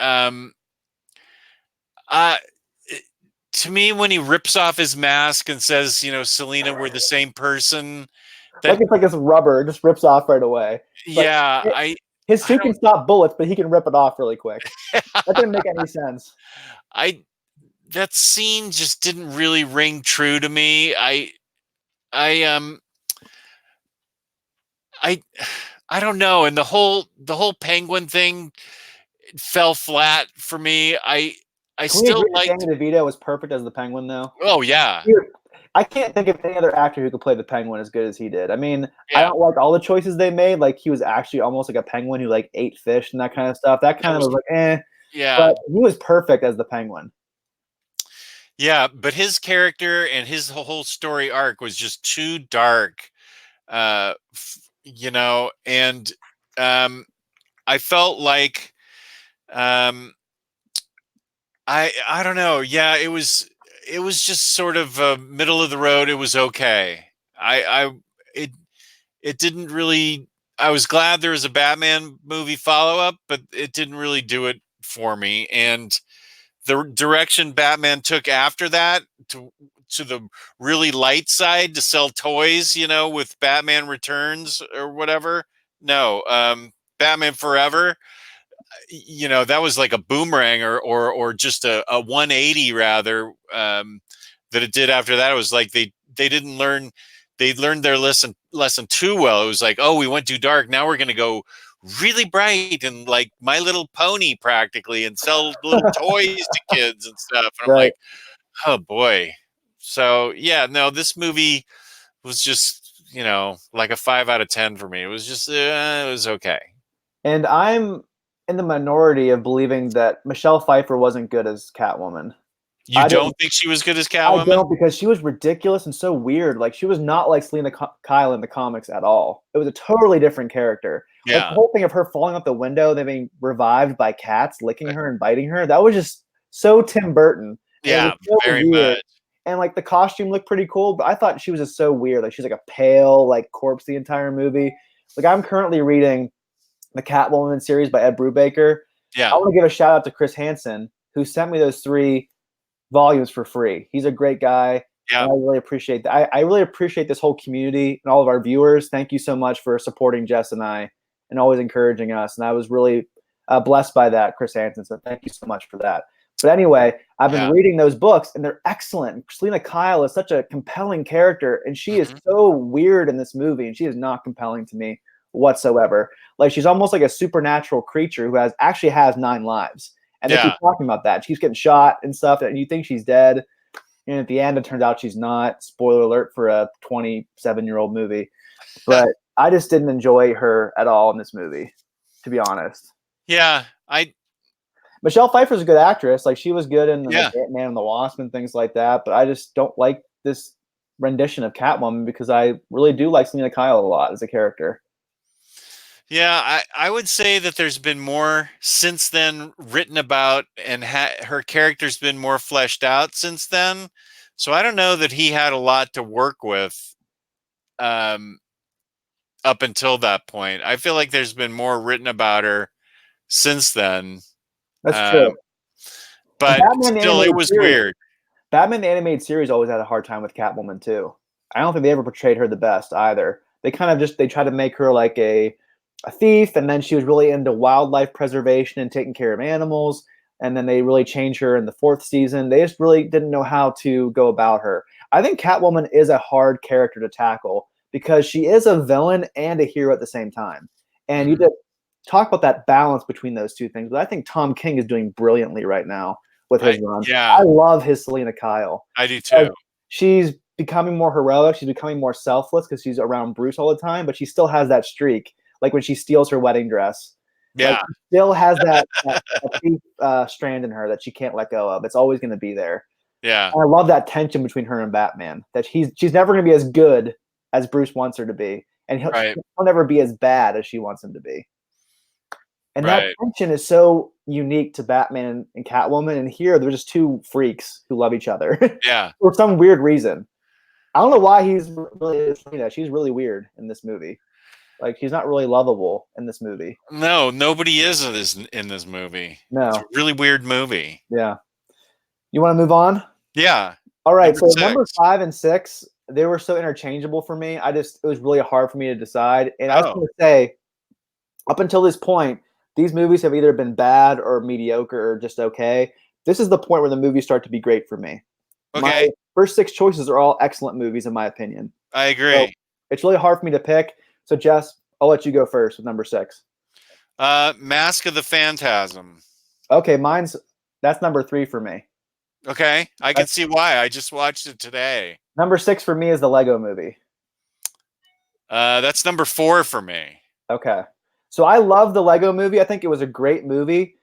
Speaker 1: to me, when he rips off his mask and says, you know, Selena, we're the same person.
Speaker 2: Like it's like this rubber, it just rips off right away.
Speaker 1: Yeah,
Speaker 2: his suit can stop bullets, but he can rip it off really quick. That didn't make any sense.
Speaker 1: That scene just didn't really ring true to me. I don't know, and the whole penguin thing fell flat for me. I still liked.
Speaker 2: Danny DeVito was perfect as the Penguin, though.
Speaker 1: Oh yeah,
Speaker 2: I can't think of any other actor who could play the Penguin as good as he did. I mean, I don't like all the choices they made. Like he was actually almost like a penguin who like ate fish and that kind of stuff. That kind of was like, eh.
Speaker 1: Yeah,
Speaker 2: but he was perfect as the Penguin.
Speaker 1: Yeah, but his character and his whole story arc was just too dark, you know, and I felt like I don't know. Yeah, it was just sort of middle of the road. It was okay. It didn't really. I was glad there was a Batman movie follow up, but it didn't really do it for me. And the direction Batman took after that to the really light side to sell toys, you know, with Batman Returns or whatever. No, Batman Forever. You know, that was like a boomerang or just a 180 rather, that it did after that. It was like they didn't learn. They learned their lesson too well. It was like, oh, we went too dark. Now we're going to go really bright and like My Little Pony practically and sell little toys to kids and stuff. And I'm like, oh boy. So yeah, no, this movie was just, you know, like a 5 out of 10 for me. It was just, it was okay.
Speaker 2: And I'm in the minority of believing that Michelle Pfeiffer wasn't good as Catwoman.
Speaker 1: You don't think she was good as Catwoman?
Speaker 2: I don't, because she was ridiculous and so weird. Like she was not like Selena Kyle in the comics at all. It was a totally different character.
Speaker 1: Yeah.
Speaker 2: Like the whole thing of her falling out the window, then being revived by cats, licking her and biting her. That was just so Tim Burton.
Speaker 1: Yeah,
Speaker 2: so
Speaker 1: very
Speaker 2: weird.
Speaker 1: much.
Speaker 2: And like the costume looked pretty cool, but I thought she was just so weird. Like she's like a pale like corpse the entire movie. Like I'm currently reading the Catwoman series by Ed Brubaker.
Speaker 1: Yeah.
Speaker 2: I want to give a shout out to Chris Hansen, who sent me those 3 volumes for free. He's a great guy.
Speaker 1: Yeah.
Speaker 2: I really appreciate that. I really appreciate this whole community and all of our viewers. Thank you so much for supporting Jess and I and always encouraging us. And I was really blessed by that, Chris Hansen. So thank you so much for that. But anyway, I've been reading those books and they're excellent. Selena Kyle is such a compelling character, and she is so weird in this movie, and she is not compelling to me whatsoever. Like she's almost like a supernatural creature who actually has 9 lives. And they keep talking about that. She keeps getting shot and stuff, and you think she's dead. And at the end, it turns out she's not. Spoiler alert for a 27-year-old movie. But I just didn't enjoy her at all in this movie, to be honest.
Speaker 1: Yeah,
Speaker 2: Michelle Pfeiffer's a good actress. Like she was good in like
Speaker 1: yeah.
Speaker 2: Ant-Man and the Wasp and things like that. But I just don't like this rendition of Catwoman because I really do like Selena Kyle a lot as a character.
Speaker 1: Yeah, I would say that there's been more since then written about, and her character's been more fleshed out since then. So I don't know that he had a lot to work with um, up until that point. I feel like there's been more written about her since then.
Speaker 2: That's
Speaker 1: Um,
Speaker 2: true. And
Speaker 1: but
Speaker 2: Batman the
Speaker 1: still, it
Speaker 2: animated
Speaker 1: was
Speaker 2: series.
Speaker 1: weird.
Speaker 2: Batman the animated series always had a hard time with Catwoman too. I don't think they ever portrayed her the best either. They kind of just they tried to make her like a thief, and then she was really into wildlife preservation and taking care of animals. And then they really changed her in the fourth season. They just really didn't know how to go about her. I think Catwoman is a hard character to tackle because she is a villain and a hero at the same time. And you
Speaker 1: Mhm.
Speaker 2: did talk about that balance between those two things. But I think Tom King is doing brilliantly right now with his run.
Speaker 1: Yeah,
Speaker 2: I love his Selena Kyle.
Speaker 1: I do too.
Speaker 2: She's becoming more heroic. She's becoming more selfless because she's around Bruce all the time, but she still has that streak. Like when she steals her wedding dress, like
Speaker 1: Yeah,
Speaker 2: she still has that thief, strand in her that she can't let go of. It's always going to be there.
Speaker 1: yeah,
Speaker 2: And I love that tension between her and Batman. That she's never going to be as good as Bruce wants her to be, and
Speaker 1: right,
Speaker 2: he'll never be as bad as she wants him to be. And that
Speaker 1: right.
Speaker 2: tension is so unique to Batman and Catwoman. And here, they're just two freaks who love each other
Speaker 1: Yeah.
Speaker 2: for some weird reason. I don't know why he's really, she's really weird in this movie. Like, she's not really lovable in this movie.
Speaker 1: No, nobody is in this movie. It's a
Speaker 2: No.
Speaker 1: really weird movie.
Speaker 2: Yeah. You want to move on?
Speaker 1: Yeah.
Speaker 2: All right.
Speaker 1: Number
Speaker 2: So, number
Speaker 1: 6.
Speaker 2: 5 and 6, they were so interchangeable for me. It was really hard for me to decide. And I was
Speaker 1: Oh,
Speaker 2: going to say, up until this point, these movies have either been bad or mediocre or just okay. This is the point where the movies start to be great for me. My
Speaker 1: okay.
Speaker 2: first 6 choices are all excellent movies, in my opinion.
Speaker 1: I
Speaker 2: So
Speaker 1: agree.
Speaker 2: it's really hard for me to pick. So, Jess, I'll let you go first with number 6.
Speaker 1: Mask of the Phantasm.
Speaker 2: Okay, that's number 3 for me.
Speaker 1: Okay. I can
Speaker 2: That's,
Speaker 1: see why. I just watched it today.
Speaker 2: number 6 for me is the Lego Movie.
Speaker 1: That's number 4 for me.
Speaker 2: Okay. So I love the Lego Movie. I think it was a great movie.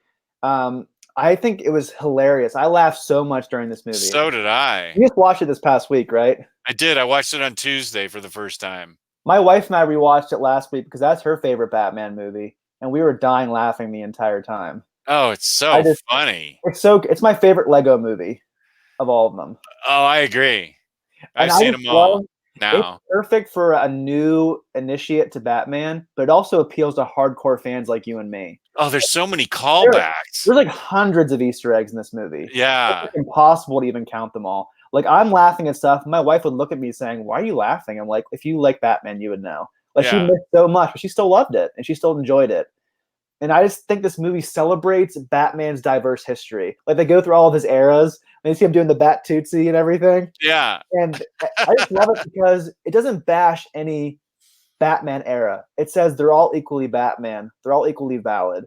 Speaker 2: I think it was hilarious. I laughed so much during this movie.
Speaker 1: So did I.
Speaker 2: You just watched it this past week, right?
Speaker 1: I did. I watched it on Tuesday for the first time.
Speaker 2: My wife and I rewatched it last week because that's her favorite Batman movie, and we were dying laughing the entire time.
Speaker 1: Oh, it's so funny.
Speaker 2: It's my favorite Lego movie of all of them.
Speaker 1: Oh, I agree.
Speaker 2: And
Speaker 1: I've
Speaker 2: I
Speaker 1: seen
Speaker 2: just
Speaker 1: them all
Speaker 2: it's
Speaker 1: now.
Speaker 2: perfect for a new initiate to Batman, but it also appeals to hardcore fans like you and me.
Speaker 1: Oh, there's so many
Speaker 2: There,
Speaker 1: callbacks.
Speaker 2: there's like hundreds of Easter eggs in this movie.
Speaker 1: Yeah.
Speaker 2: It's impossible to even count them all. Like I'm laughing at stuff. My wife would look at me saying, "Why are you laughing?" I'm like, "If you like Batman, you would know." Like she
Speaker 1: Yeah.
Speaker 2: missed so much, but she still loved it and she still enjoyed it. And I just think this movie celebrates Batman's diverse history. Like they go through all of his eras, and you see him doing the Bat Tootsie and everything.
Speaker 1: Yeah.
Speaker 2: And I just love it because it doesn't bash any Batman era. It says they're all equally Batman. They're all equally valid.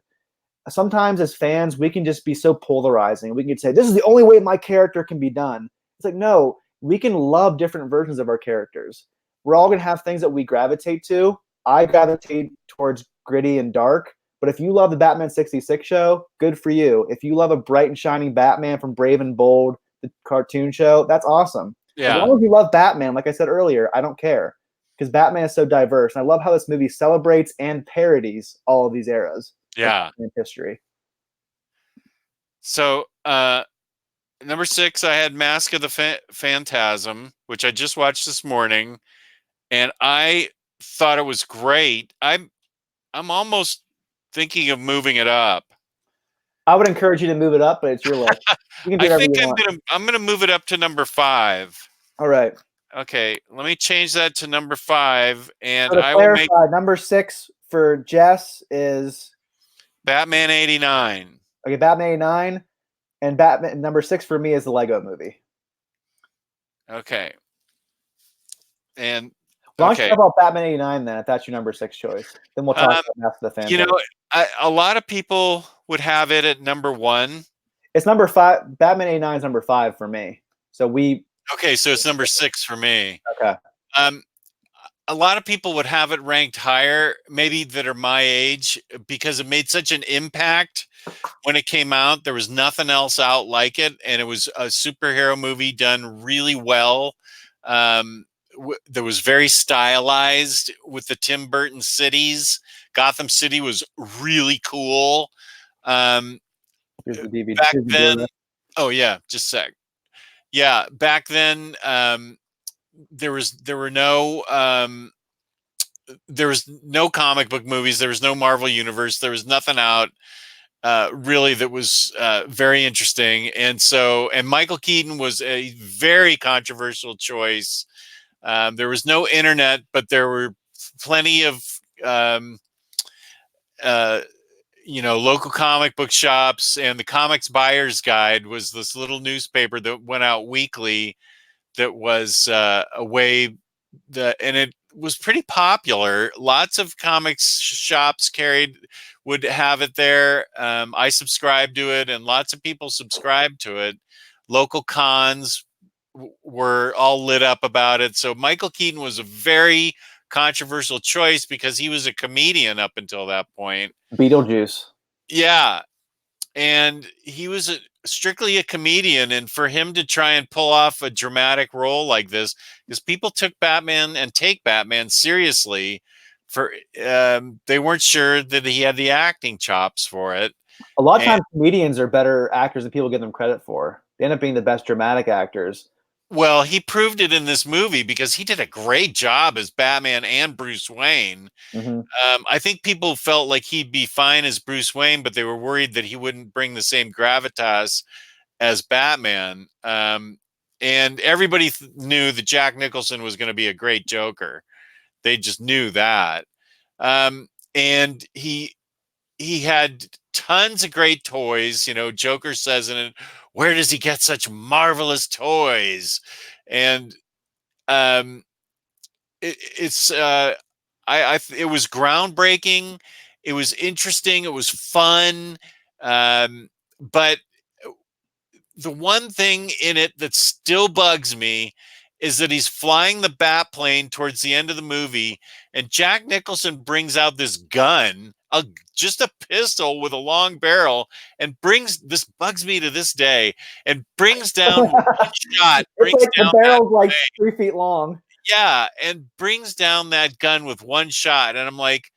Speaker 2: Sometimes as fans, we can just be so polarizing. We can say, this is the only way my character can be done. It's like, no, we can love different versions of our characters. We're all going to have things that we gravitate to. I gravitate towards gritty and dark. But if you love the Batman 66 show, good for you. If you love a bright and shining Batman from Brave and Bold, the cartoon show, that's awesome. As
Speaker 1: Yeah.
Speaker 2: long as you love Batman, like I said earlier, I don't care. Because Batman is so diverse. And I love how this movie celebrates and parodies all of these eras.
Speaker 1: Yeah.
Speaker 2: In history.
Speaker 1: So, number 6, I had Mask of the Phantasm, which I just watched this morning, and I thought it was great. I'm almost thinking of moving it up.
Speaker 2: I would encourage you to move it up, but it's your list. You can do
Speaker 1: I
Speaker 2: whatever
Speaker 1: think
Speaker 2: you want.
Speaker 1: I'm gonna move it up to number 5.
Speaker 2: All right.
Speaker 1: Okay, let me change that to number 5, and
Speaker 2: So to
Speaker 1: I will make
Speaker 2: clarify, number 6 for Jess is
Speaker 1: Batman 89.
Speaker 2: okay. Batman 89, and Batman number 6 for me is the Lego Movie.
Speaker 1: Okay. And
Speaker 2: Why don't you
Speaker 1: okay,
Speaker 2: talk about Batman 89 then? If that's your number 6 choice, then we'll talk about Mask of the
Speaker 1: you
Speaker 2: Phantasm.
Speaker 1: know, a lot of people would have it at number 1.
Speaker 2: It's number 5. Batman 89 is number 5 for me. So we
Speaker 1: Okay, so it's number 6 for me.
Speaker 2: okay.
Speaker 1: Um, a lot of people would have it ranked higher, maybe that are my age, because it made such an impact when it came out. There was nothing else out like it, and it was a superhero movie done really well. Um, that was very stylized with the Tim Burton cities. Gotham City was really cool. Um,
Speaker 2: Here's the DVD.
Speaker 1: back
Speaker 2: Here's the
Speaker 1: then,
Speaker 2: Blu-ray.
Speaker 1: oh yeah, just a sec. Yeah, back then, there was no comic book movies. There was no Marvel universe. There was nothing out really that was very interesting. And Michael Keaton was a very controversial choice. There was no internet, but there were plenty of um, uh, local comic book shops, and the Comics Buyer's Guide was this little newspaper that went out weekly that was a way and it was pretty popular. Lots of comics shops would have it there. I subscribed to it, and lots of people subscribed to it. Local cons were all lit up about it. So Michael Keaton was a very controversial choice because he was a comedian up until that point.
Speaker 2: Beetlejuice.
Speaker 1: Yeah, and he was strictly a comedian, and for him to try and pull off a dramatic role like this, because people took Batman and take Batman seriously, for they weren't sure that he had the acting chops for it.
Speaker 2: A lot of
Speaker 1: And
Speaker 2: times, comedians are better actors than people give them credit for. They end up being the best dramatic actors.
Speaker 1: well, he proved it in this movie because he did a great job as Batman and Bruce Wayne.
Speaker 2: Hmm.
Speaker 1: I think people felt like he'd be fine as Bruce Wayne, but they were worried that he wouldn't bring the same gravitas as Batman. And everybody knew that Jack Nicholson was going to be a great Joker. They just knew that. And he had tons of great toys. Joker says in it, "Where does he get such marvelous toys?" And um, it's it was groundbreaking. It was interesting. It was fun. But the one thing in it that still bugs me is that he's flying the bat plane towards the end of the movie, and Jack Nicholson brings out this gun, just a pistol with a long barrel, and bugs me to this day, and brings down one shot,
Speaker 2: It's
Speaker 1: brings
Speaker 2: like the
Speaker 1: down that
Speaker 2: barrel's like
Speaker 1: plane.
Speaker 2: 3 feet long.
Speaker 1: Yeah, and brings down that gun with one shot, and I'm like,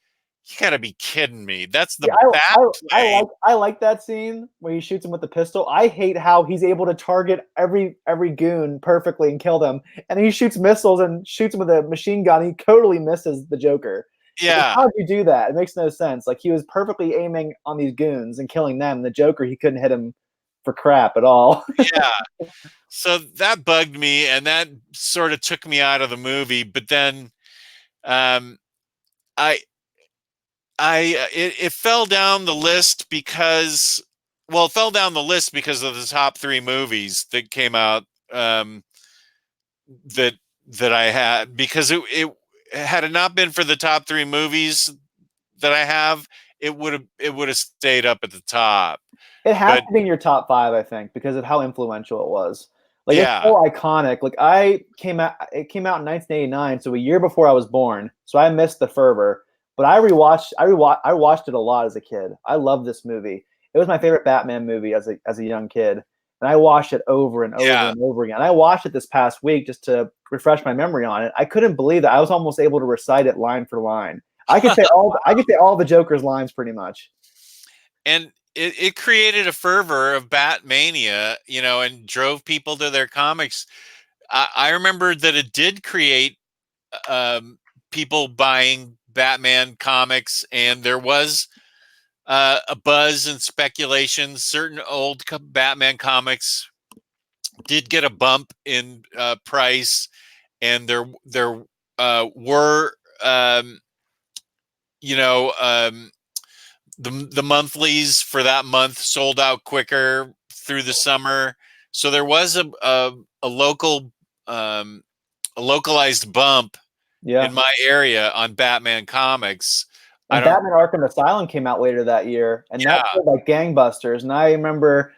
Speaker 1: you gotta be kidding me. That's the
Speaker 2: Yeah,
Speaker 1: bat plane.
Speaker 2: I like that scene where he shoots him with the pistol. I hate how he's able to target every goon perfectly and kill them. And he shoots missiles and shoots him with a machine gun. He totally misses the Joker. Like,
Speaker 1: Yeah,
Speaker 2: how did you do that? It makes no sense. Like, he was perfectly aiming on these goons and killing them. The Joker, he couldn't hit him for crap at all.
Speaker 1: yeah. So that bugged me, and that sort of took me out of the movie. But then, um, I, it fell down the list because, well, it fell down the list because of the top three movies that came out. That I had, because it had it not been for the top three movies that I have, it would have stayed up at the top.
Speaker 2: It has
Speaker 1: But
Speaker 2: to be in your top 5, I think, because of how influential it was. Like, it's
Speaker 1: yeah,
Speaker 2: so iconic. Like, it came out in 1989, so a year before I was born. So I missed the fervor. But I watched it a lot as a kid. I love this movie. It was my favorite Batman movie as a young kid. And I watched it over and over
Speaker 1: yeah,
Speaker 2: and over again. I watched it this past week just to refresh my memory on it. I couldn't believe that I was almost able to recite it line for line. I could say all the Joker's lines pretty much.
Speaker 1: and it created a fervor of Batmania, and drove people to their comics. I remember that it did create um, people buying Batman comics, and there was a buzz and speculation. Certain old Batman comics did get a bump in price, and there were you know the monthlies for that month sold out quicker through the summer. So there was a local a localized bump
Speaker 2: Yeah.
Speaker 1: in my area on Batman comics. I
Speaker 2: And
Speaker 1: don't.
Speaker 2: Batman Arkham Asylum came out later that year, and that
Speaker 1: Yeah,
Speaker 2: sold like gangbusters. And I remember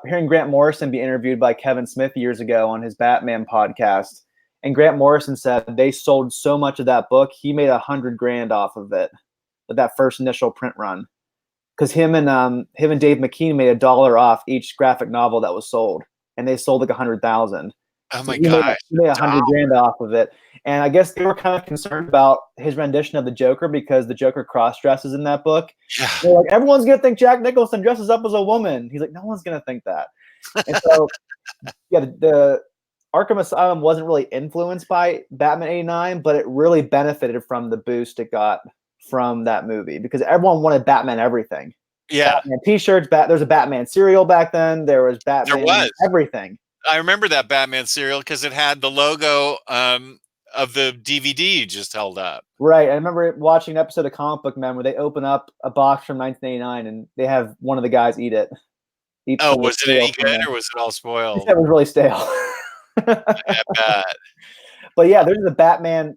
Speaker 2: hearing Grant Morrison be interviewed by Kevin Smith years ago on his Batman podcast. And Grant Morrison said they sold so much of that book, he made $100,000 off of it, with that first initial print run. Because him and Dave McKean made $1 off each graphic novel that was sold, and they sold like 100,000.
Speaker 1: Oh
Speaker 2: So
Speaker 1: my
Speaker 2: he made,
Speaker 1: gosh.
Speaker 2: he made $100,000 off of it. And I guess they were kind of concerned about his rendition of the Joker because the Joker cross dresses in that book.
Speaker 1: Yeah.
Speaker 2: They're like, everyone's gonna think Jack Nicholson dresses up as a woman. He's like, no one's gonna think that. And so, yeah, the Arkham Asylum wasn't really influenced by Batman '89, but it really benefited from the boost it got from that movie because everyone wanted Batman everything.
Speaker 1: Yeah.
Speaker 2: Batman T-shirts. There's a Batman cereal back then. There was Batman
Speaker 1: There was.
Speaker 2: everything.
Speaker 1: I remember that Batman cereal because it had the logo of the DVD you just held up.
Speaker 2: Right. I remember watching an episode of Comic Book Men where they open up a box from 1989 and they have one of the guys eat it.
Speaker 1: Oh, was it any good or was it all spoiled?
Speaker 2: It was really stale.
Speaker 1: I bet.
Speaker 2: But yeah, there's a Batman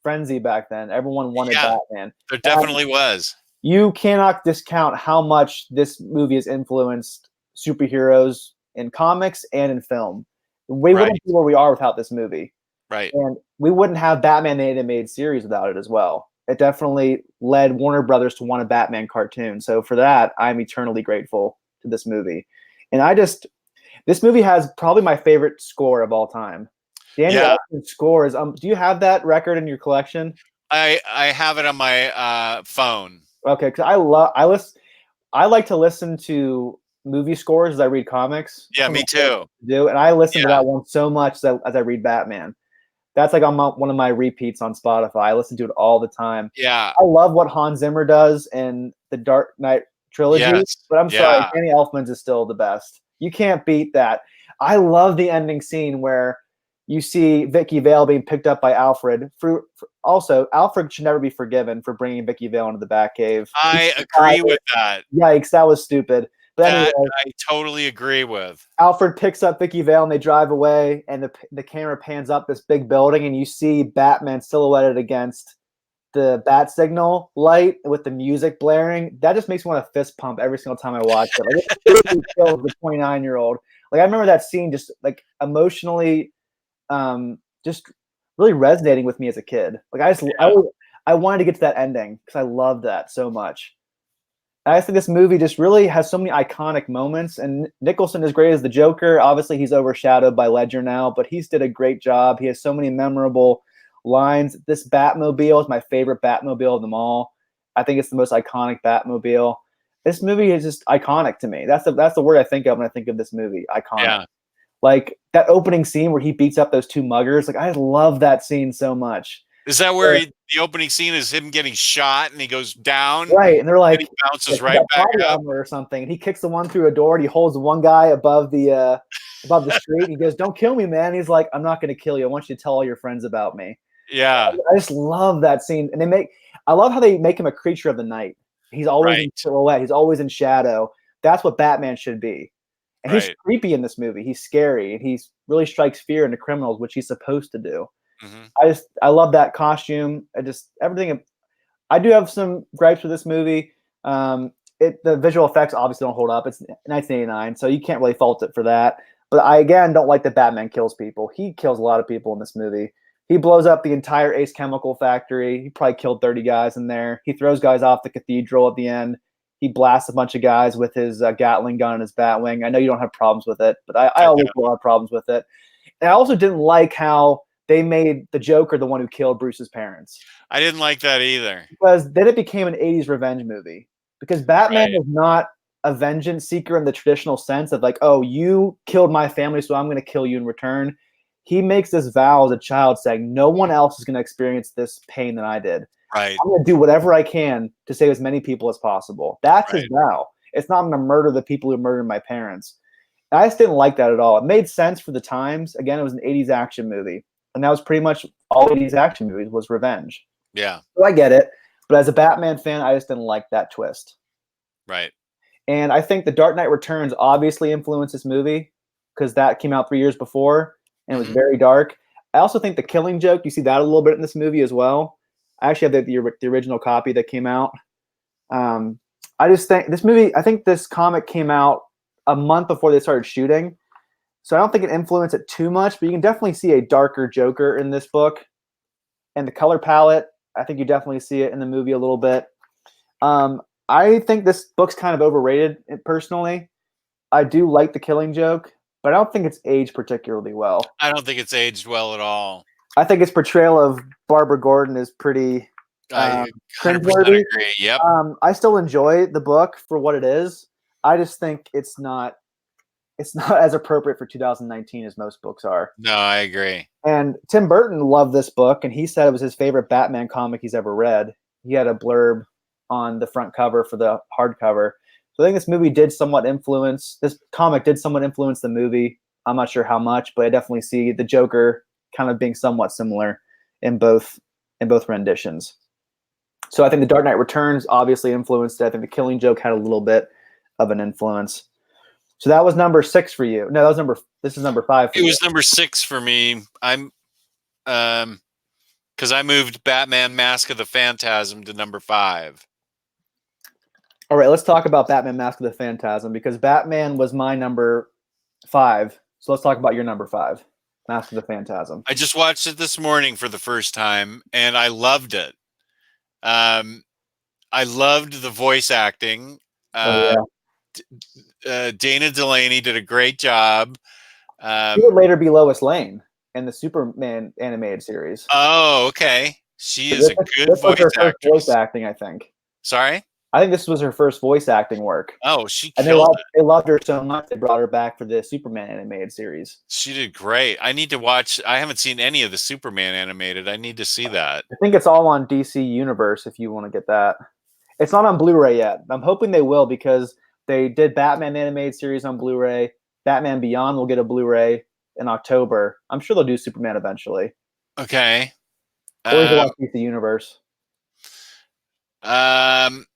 Speaker 2: frenzy back then. Everyone wanted Batman.
Speaker 1: There definitely was.
Speaker 2: You cannot discount how much this movie has influenced superheroes in comics and in film. We wouldn't be where we are without this movie.
Speaker 1: Right.
Speaker 2: And we wouldn't have Batman the Animated Series without it as well. It definitely led Warner Brothers to want a Batman cartoon. So for that, I'm eternally grateful to this movie. And this movie has probably my favorite score of all time. Danny Elfman's score is, do you have that record in your collection?
Speaker 1: I have it on my phone.
Speaker 2: Okay, because I like to listen to movie scores as I read comics.
Speaker 1: Yeah, me too.
Speaker 2: And I listen to that one so much as I read Batman. That's like on one of my repeats on Spotify. I listen to it all the time.
Speaker 1: Yeah.
Speaker 2: I love what Hans Zimmer does in the Dark Knight trilogy, but I'm sorry, Danny Elfman's is still the best. You can't beat that. I love the ending scene where you see Vicky Vale being picked up by Alfred. Also, Alfred should never be forgiven for bringing Vicky Vale into the Batcave.
Speaker 1: I agree with that.
Speaker 2: Yikes, that was stupid. But anyway,
Speaker 1: I totally agree with.
Speaker 2: Alfred picks up Vicky Vale and they drive away, and the camera pans up this big building, and you see Batman silhouetted against the bat signal light with the music blaring. That just makes me want to fist pump every single time I watch it. Like, it really kills the 29-year-old. Like, I remember that scene just like emotionally just really resonating with me as a kid. Like I wanted to get to that ending because I loved that so much. And I think this movie just really has so many iconic moments. And Nicholson is great as the Joker. Obviously, he's overshadowed by Ledger now, but he's did a great job. He has so many memorable lines. This Batmobile is my favorite Batmobile of them all. I think it's the most iconic Batmobile. This movie is just iconic to me. That's the word I think of when I think of this movie. Iconic.
Speaker 1: Yeah.
Speaker 2: Like that opening scene where he beats up those two muggers. Like I love that scene so much.
Speaker 1: Is that where the opening scene is him getting shot and he goes down?
Speaker 2: Right, and they're like,
Speaker 1: and he bounces right back up
Speaker 2: or something. And he kicks the one through a door and he holds one guy above the street. And he goes, "Don't kill me, man." He's like, "I'm not going to kill you. I want you to tell all your friends about me."
Speaker 1: Yeah,
Speaker 2: I just love that scene, and I love how they make him a creature of the night. He's always in silhouette. He's always in shadow. That's what Batman should be. And he's creepy in this movie. He's scary, and he really strikes fear into criminals, which he's supposed to do. Mm-hmm. I love that costume. Everything. I do have some gripes with this movie. The visual effects obviously don't hold up. It's 1989, so you can't really fault it for that. But I again don't like that Batman kills people. He kills a lot of people in this movie. He blows up the entire Ace Chemical factory. He probably killed 30 guys in there. He throws guys off the cathedral at the end. He blasts a bunch of guys with his Gatling gun and his Batwing. I know you don't have problems with it, but I always have problems with it. And I also didn't like how they made the Joker the one who killed Bruce's parents.
Speaker 1: I didn't like that either.
Speaker 2: Because then it became an 80s revenge movie. Because Batman was not a vengeance seeker in the traditional sense of like, oh, you killed my family, so I'm going to kill you in return. He makes this vow as a child saying, no one else is going to experience this pain than I did.
Speaker 1: Right.
Speaker 2: I'm going to do whatever I can to save as many people as possible. That's his vow. It's not going to murder the people who murdered my parents. And I just didn't like that at all. It made sense for the times. Again, it was an 80s action movie. And that was pretty much all 80s action movies was revenge.
Speaker 1: Yeah.
Speaker 2: So I get it. But as a Batman fan, I just didn't like that twist.
Speaker 1: Right.
Speaker 2: And I think The Dark Knight Returns obviously influenced this movie because that came out 3 years before and it was very dark. I also think the Killing Joke, you see that a little bit in this movie as well. I actually have the original copy that came out. I just think this movie, I think this comic came out a month before they started shooting. So I don't think it influenced it too much, but you can definitely see a darker Joker in this book. And the color palette, I think you definitely see it in the movie a little bit. I think this book's kind of overrated personally. I do like The Killing Joke, but I don't think it's aged particularly well.
Speaker 1: I don't think it's aged well at all.
Speaker 2: I think its portrayal of Barbara Gordon is pretty
Speaker 1: I 100%
Speaker 2: cringeworthy.
Speaker 1: agree. Yep.
Speaker 2: I still enjoy the book for what it is. I just think it's not as appropriate for 2019 as most books are.
Speaker 1: No, I agree.
Speaker 2: And Tim Burton loved this book, and he said it was his favorite Batman comic he's ever read. He had a blurb on the front cover for the hardcover. So I think this comic did somewhat influence the movie. I'm not sure how much, but I definitely see the Joker kind of being somewhat similar in both renditions. So I think The Dark Knight Returns obviously influenced it. I think The Killing Joke had a little bit of an influence. So that was number 6 for you. No, this is number 5 for you.
Speaker 1: It was number 6 for me. I'm because I moved Batman Mask of the Phantasm to number 5.
Speaker 2: All right, let's talk about Batman Mask of the Phantasm, because Batman was my number 5. So let's talk about your number 5, Mask of the Phantasm.
Speaker 1: I just watched it this morning for the first time, and I loved it. I loved the voice acting. Dana Delaney did a great job.
Speaker 2: She would later be Lois Lane in the Superman animated series.
Speaker 1: Oh, okay. She is a good voice actress.
Speaker 2: Voice acting, I think.
Speaker 1: Sorry?
Speaker 2: I think this was her first voice acting work.
Speaker 1: Oh, she
Speaker 2: killed it. They loved her so much they brought her back for the Superman animated series.
Speaker 1: She did great. I need to watch. I haven't seen any of the Superman animated. I need to see that.
Speaker 2: I think it's all on DC Universe if you want to get that. It's not on Blu-ray yet. I'm hoping they will, because they did Batman animated series on Blu-ray. Batman Beyond will get a Blu-ray in October. I'm sure they'll do Superman eventually.
Speaker 1: Okay.
Speaker 2: Or you can watch DC Universe.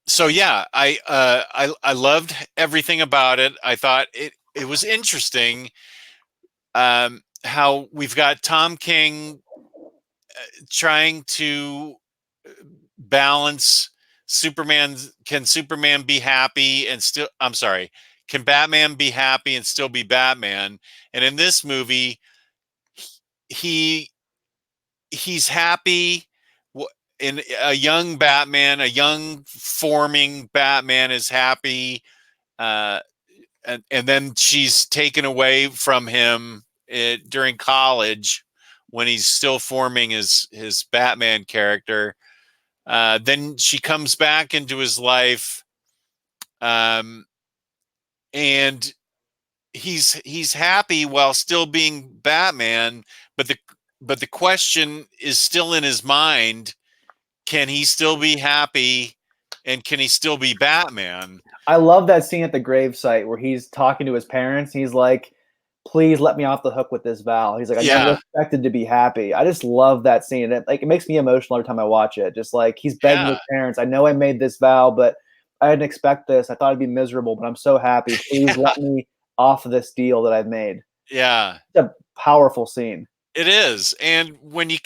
Speaker 1: So yeah, I loved everything about it. I thought it was interesting how we've got Tom King trying to balance Superman. Can Superman be happy and still, I'm sorry, can Batman be happy and still be Batman? And in this movie, he's happy. In a young Batman, a young forming Batman is happy, and then she's taken away from him during college when he's still forming his Batman character. Then she comes back into his life, and he's happy while still being Batman, but the question is still in his mind. Can he still be happy, and can he still be Batman?
Speaker 2: I love that scene at the gravesite where he's talking to his parents. He's like, please let me off the hook with this vow. He's like, I never expected to be happy. I just love that scene. It makes me emotional every time I watch it. Just like he's begging his parents, I know I made this vow, but I didn't expect this. I thought I'd be miserable, but I'm so happy. Please let me off of this deal that I've made.
Speaker 1: Yeah.
Speaker 2: It's a powerful scene.
Speaker 1: It is. And when you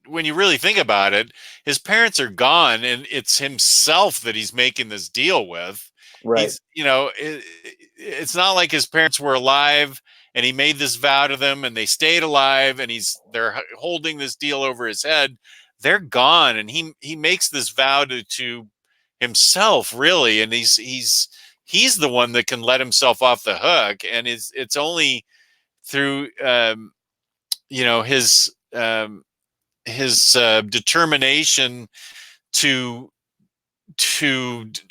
Speaker 1: really think about it, his parents are gone, and it's himself that he's making this deal with.
Speaker 2: Right.
Speaker 1: It's not like his parents were alive and he made this vow to them and they stayed alive and they're holding this deal over his head. They're gone, and he makes this vow to himself, really, and he's the one that can let himself off the hook, and it's only through his determination to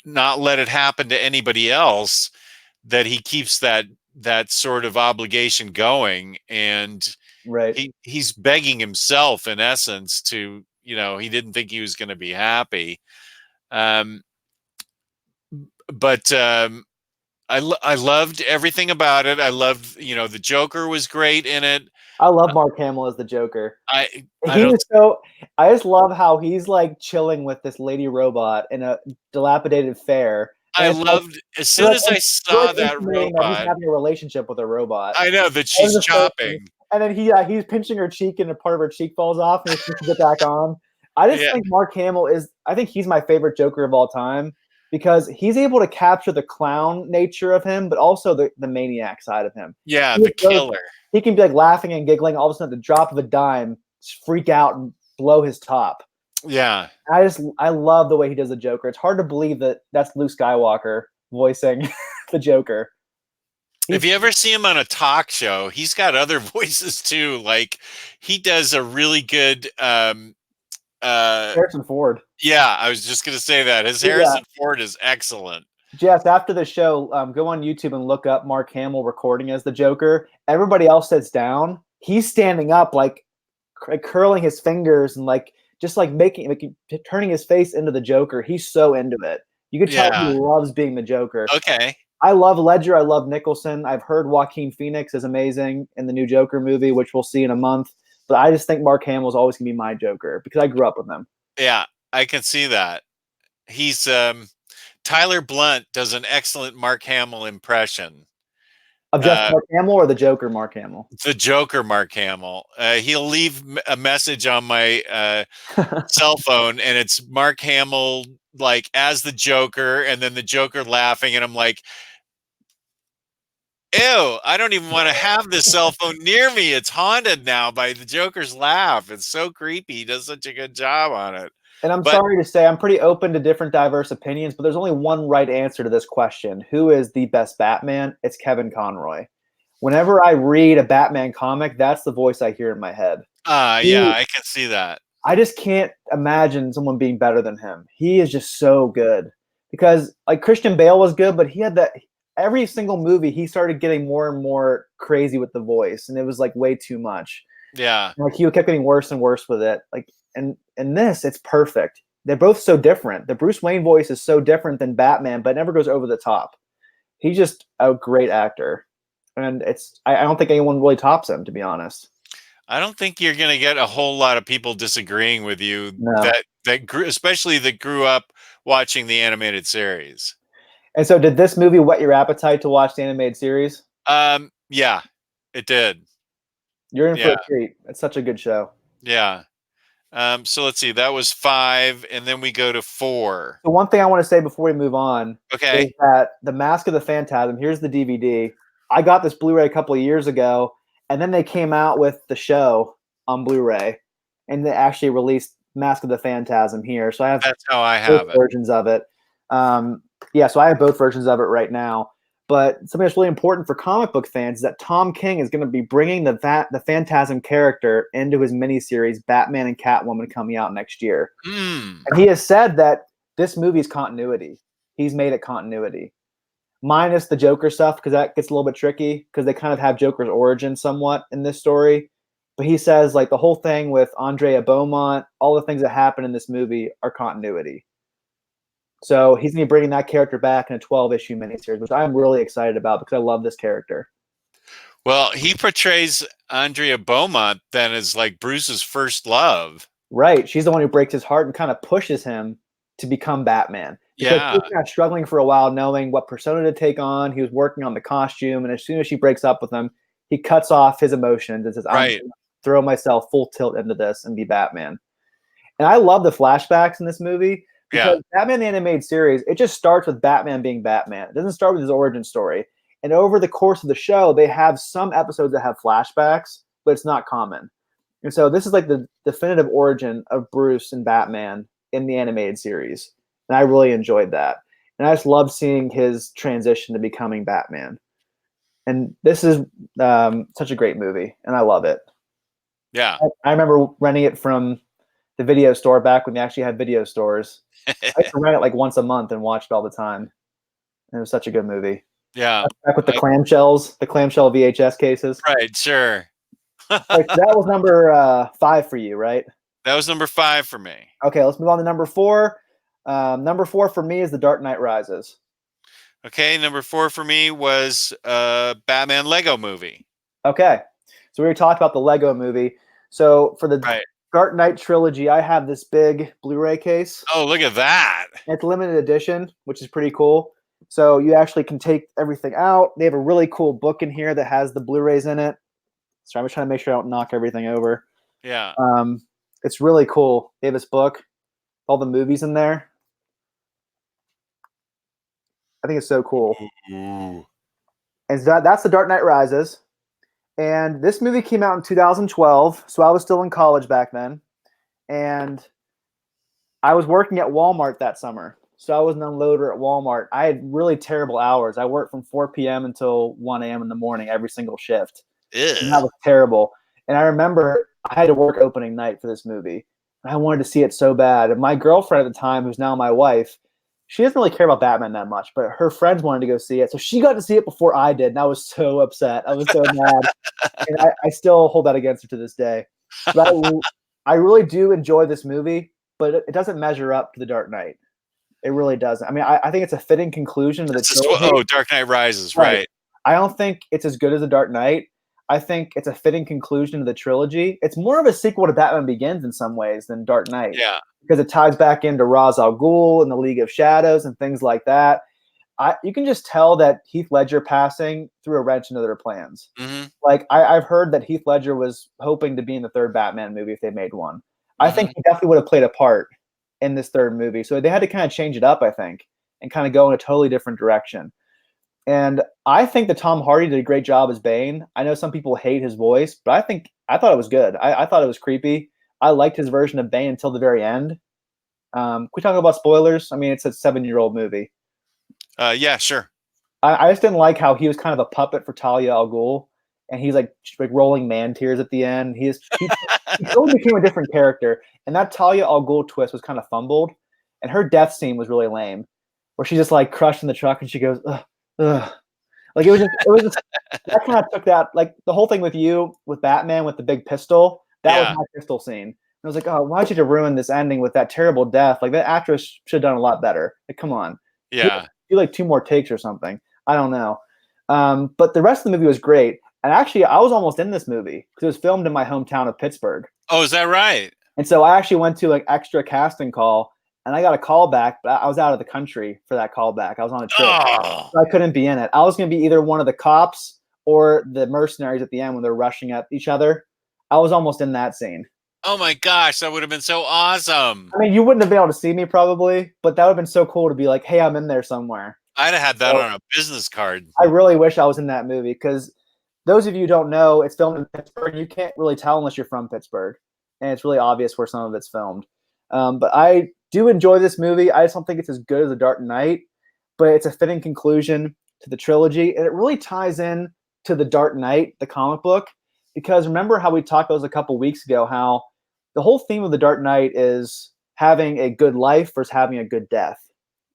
Speaker 1: not let it happen to anybody else that he keeps that sort of obligation going. And
Speaker 2: right,
Speaker 1: he's begging himself, in essence, to, he didn't think he was going to be happy. But I loved everything about it. I loved, the Joker was great in it.
Speaker 2: I love Mark Hamill as the Joker.
Speaker 1: I
Speaker 2: just love how he's like chilling with this lady robot in a dilapidated fair.
Speaker 1: I loved as soon as I saw that robot.
Speaker 2: He's having a relationship with a robot.
Speaker 1: I know that she's chopping.
Speaker 2: And then he's pinching her cheek, and a part of her cheek falls off, and he's to get back on. I just think Mark Hamill I think he's my favorite Joker of all time, because he's able to capture the clown nature of him, but also the maniac side of him.
Speaker 1: Yeah, the killer.
Speaker 2: he can be like laughing and giggling, all of a sudden at the drop of a dime, just freak out and blow his top.
Speaker 1: Yeah.
Speaker 2: I love the way he does the Joker. It's hard to believe that that's Luke Skywalker voicing the Joker.
Speaker 1: If you ever see him on a talk show, he's got other voices too. Like he does a really good
Speaker 2: Harrison Ford.
Speaker 1: Yeah, I was just gonna say that. His Harrison Ford is excellent.
Speaker 2: Jess, after the show, go on YouTube and look up Mark Hamill recording as the Joker. Everybody else sits down. He's standing up, like curling his fingers and like just like turning his face into the Joker. He's so into it. You could tell he loves being the Joker.
Speaker 1: Okay.
Speaker 2: I love Ledger. I love Nicholson. I've heard Joaquin Phoenix is amazing in the new Joker movie, which we'll see in a month. But I just think Mark Hamill is always going to be my Joker because I grew up with him.
Speaker 1: Yeah, I can see that. He's Tyler Blunt does an excellent Mark Hamill impression.
Speaker 2: Of just Mark Hamill or the Joker Mark Hamill?
Speaker 1: The Joker Mark Hamill. He'll leave a message on my cell phone, and it's Mark Hamill like as the Joker, and then the Joker laughing, and I'm like, ew, I don't even want to have this cell phone near me. It's haunted now by the Joker's laugh. It's so creepy. He does such a good job on it.
Speaker 2: And I'm sorry to say, I'm pretty open to different diverse opinions, but there's only one right answer to this question. Who is the best Batman? It's Kevin Conroy. Whenever I read a Batman comic, that's the voice I hear in my head.
Speaker 1: Yeah, I can see that.
Speaker 2: I just can't imagine someone being better than him. He is just so good. Because like Christian Bale was good, but he had that every single movie he started getting more and more crazy with the voice, and it was like way too much.
Speaker 1: Yeah.
Speaker 2: Like he kept getting worse and worse with it. Like and in this, it's perfect. They're both so different. The Bruce Wayne voice is so different than Batman, but it never goes over the top. He's just a great actor. And I don't think anyone really tops him, to be honest.
Speaker 1: I don't think you're going to get a whole lot of people disagreeing with you especially that grew up watching the animated series.
Speaker 2: And so did this movie whet your appetite to watch the animated series?
Speaker 1: Yeah, it did.
Speaker 2: You're in for a treat. It's such a good show.
Speaker 1: Yeah. So let's see. That was 5, and then we go to 4.
Speaker 2: The one thing I want to say before we move on is
Speaker 1: Okay.
Speaker 2: that The Mask of the Phantasm, here's the DVD. I got this Blu-ray a couple of years ago, and then they came out with the show on Blu-ray, and they actually released Mask of the Phantasm here. So I have
Speaker 1: That's how I have
Speaker 2: both versions of it. So I have both versions of it right now. But something that's really important for comic book fans is that Tom King is going to be bringing the Phantasm character into his miniseries Batman and Catwoman coming out next year. And he has said that this movie's continuity. He's made it continuity. Minus the Joker stuff, because that gets a little bit tricky, because they kind of have Joker's origin somewhat in this story. But he says like the whole thing with Andrea Beaumont, all the things that happen in this movie are continuity. So he's going to be bringing that character back in a 12-issue miniseries, which I'm really excited about because I love this character.
Speaker 1: Well, he portrays Andrea Beaumont then as like Bruce's first love.
Speaker 2: Right. She's the one who breaks his heart and kind of pushes him to become Batman. Because he was kind of struggling for a while knowing what persona to take on. He was working on the costume. And as soon as she breaks up with him, he cuts off his emotions and says, I'm going to throw myself full tilt into this and be Batman. And I love the flashbacks in this movie. Because Batman the Animated Series, it just starts with Batman being Batman. It doesn't start with his origin story. And over the course of the show, they have some episodes that have flashbacks, but it's not common. And so this is like the definitive origin of Bruce and Batman in the animated series. And I really enjoyed that. And I just love seeing his transition to becoming Batman. And this is such a great movie, and I love it.
Speaker 1: Yeah.
Speaker 2: I remember renting it from the video store back when they actually had video stores. I used to rent it like once a month and watch it all the time. And it was such a good movie.
Speaker 1: Yeah.
Speaker 2: Back with the clamshells, the clamshell VHS cases.
Speaker 1: Right, sure.
Speaker 2: Right, so that was number 5 for you, right?
Speaker 1: That was number 5 for me.
Speaker 2: Okay, let's move on to number 4. Number 4 for me is The Dark Knight Rises.
Speaker 1: Okay, number 4 for me was Batman Lego movie.
Speaker 2: Okay, so we already talked about the Lego movie. So for the Dark Knight trilogy, I have this big Blu-ray case.
Speaker 1: Oh, look at that.
Speaker 2: It's limited edition, which is pretty cool. So you actually can take everything out. They have a really cool book in here that has the Blu-rays in it. So I'm just trying to make sure I don't knock everything over.
Speaker 1: Yeah.
Speaker 2: It's really cool. They have this book, all the movies in there. I think it's so cool.
Speaker 1: Ooh.
Speaker 2: And so that's The Dark Knight Rises. And this movie came out in 2012, so I was still in college back then, and I was working at Walmart that summer. So I was an unloader at Walmart. I had really terrible hours. I worked from 4 p.m. until 1 a.m. in the morning every single shift. And that
Speaker 1: Ugh.
Speaker 2: was terrible. And I remember I had to work opening night for this movie. And I wanted to see it so bad. And my girlfriend at the time, who's now my wife, she doesn't really care about Batman that much, but her friends wanted to go see it. So she got to see it before I did. And I was so upset. I was so mad. And I still hold that against her to this day. But I really do enjoy this movie, but it doesn't measure up to The Dark Knight. It really doesn't. I mean, I think it's a fitting conclusion to the trilogy.
Speaker 1: Dark Knight Rises,
Speaker 2: Right.
Speaker 1: right?
Speaker 2: I don't think it's as good as The Dark Knight. I think it's a fitting conclusion to the trilogy. It's more of a sequel to Batman Begins in some ways than Dark Knight.
Speaker 1: Yeah.
Speaker 2: Because it ties back into Ra's al Ghul and the League of Shadows and things like that. You can just tell that Heath Ledger passing threw a wrench into their plans.
Speaker 1: Mm-hmm.
Speaker 2: Like I've heard that Heath Ledger was hoping to be in the third Batman movie if they made one. I think he definitely would have played a part in this third movie. So they had to kind of change it up, I think, and kind of go in a totally different direction. And I think that Tom Hardy did a great job as Bane. I know some people hate his voice, but I thought it was good. I thought it was creepy. I liked his version of Bane until the very end. Can we talk about spoilers? I mean, it's a 7-year-old movie.
Speaker 1: Yeah, sure.
Speaker 2: I just didn't like how he was kind of a puppet for Talia al Ghul, and he's like rolling man tears at the end. He totally became a different character, and that Talia al Ghul twist was kind of fumbled, and her death scene was really lame, where she's just like crushed in the truck and she goes, ugh, ugh. Like it was just that kind of took that, like the whole thing with Batman with the big pistol. That was my pistol scene. And I was like, oh, why'd you ruin this ending with that terrible death? Like that actress should have done a lot better. Like, come on.
Speaker 1: Yeah.
Speaker 2: Do like 2 more takes or something. I don't know. But the rest of the movie was great. And actually, I was almost in this movie because it was filmed in my hometown of Pittsburgh.
Speaker 1: Oh, is that right?
Speaker 2: And so I actually went to like extra casting call, and I got a call back, but I was out of the country for that call back. I was on a trip.
Speaker 1: Oh.
Speaker 2: So I couldn't be in it. I was going to be either one of the cops or the mercenaries at the end when they're rushing at each other. I was almost in that scene.
Speaker 1: Oh my gosh, that would have been so awesome.
Speaker 2: I mean, you wouldn't have been able to see me probably, but that would have been so cool to be like, hey, I'm in there somewhere.
Speaker 1: I'd have had that on a business card.
Speaker 2: I really wish I was in that movie because those of you who don't know, it's filmed in Pittsburgh. You can't really tell unless you're from Pittsburgh, and it's really obvious where some of it's filmed. But I do enjoy this movie. I just don't think it's as good as The Dark Knight, but it's a fitting conclusion to the trilogy, and it really ties in to The Dark Knight, the comic book, because remember how we talked about this a couple weeks ago, how the whole theme of The Dark Knight is having a good life versus having a good death.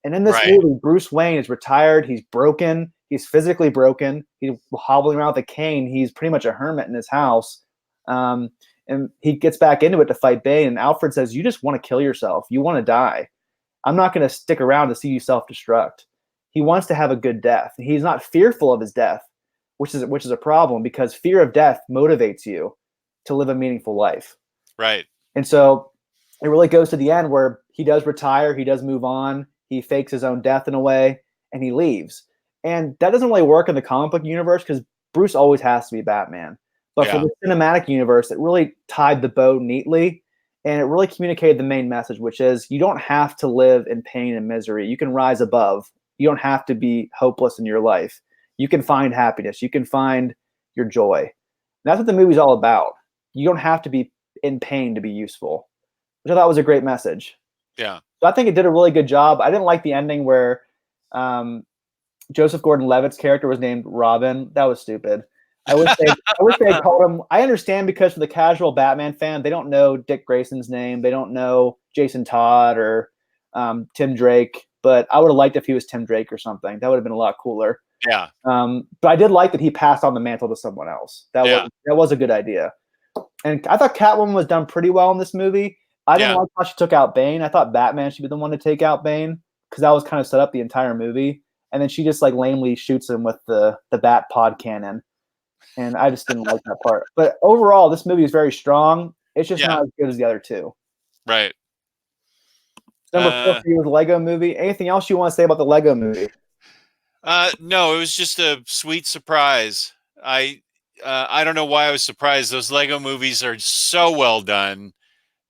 Speaker 2: And in this movie, Bruce Wayne is retired. He's broken. He's physically broken. He's hobbling around with a cane. He's pretty much a hermit in his house. And he gets back into it to fight Bane. And Alfred says, you just want to kill yourself. You want to die. I'm not going to stick around to see you self-destruct. He wants to have a good death. He's not fearful of his death, which is a problem because fear of death motivates you to live a meaningful life.
Speaker 1: Right.
Speaker 2: And so it really goes to the end where he does retire. He does move on. He fakes his own death in a way, and he leaves. And that doesn't really work in the comic book universe because Bruce always has to be Batman. But for the cinematic universe, it really tied the bow neatly, and it really communicated the main message, which is you don't have to live in pain and misery. You can rise above. You don't have to be hopeless in your life. You can find happiness. You can find your joy. And that's what the movie's all about. You don't have to be in pain to be useful, which I thought was a great message.
Speaker 1: Yeah.
Speaker 2: So I think it did a really good job. I didn't like the ending where Joseph Gordon-Levitt's character was named Robin. That was stupid. I wish they had called him. I understand because for the casual Batman fan, they don't know Dick Grayson's name. They don't know Jason Todd or Tim Drake. But I would have liked if he was Tim Drake or something. That would have been a lot cooler.
Speaker 1: Yeah.
Speaker 2: But I did like that he passed on the mantle to someone else. That was a good idea. And I thought Catwoman was done pretty well in this movie. I didn't like how she took out Bane. I thought Batman should be the one to take out Bane because that was kind of set up the entire movie. And then she just like lamely shoots him with the bat pod cannon. And I just didn't like that part. But overall, this movie is very strong. It's just not as good as the other two.
Speaker 1: Right.
Speaker 2: Number 4 for you was Lego Movie. Anything else you want to say about the Lego Movie?
Speaker 1: No, it was just a sweet surprise. I don't know why I was surprised. Those Lego movies are so well done.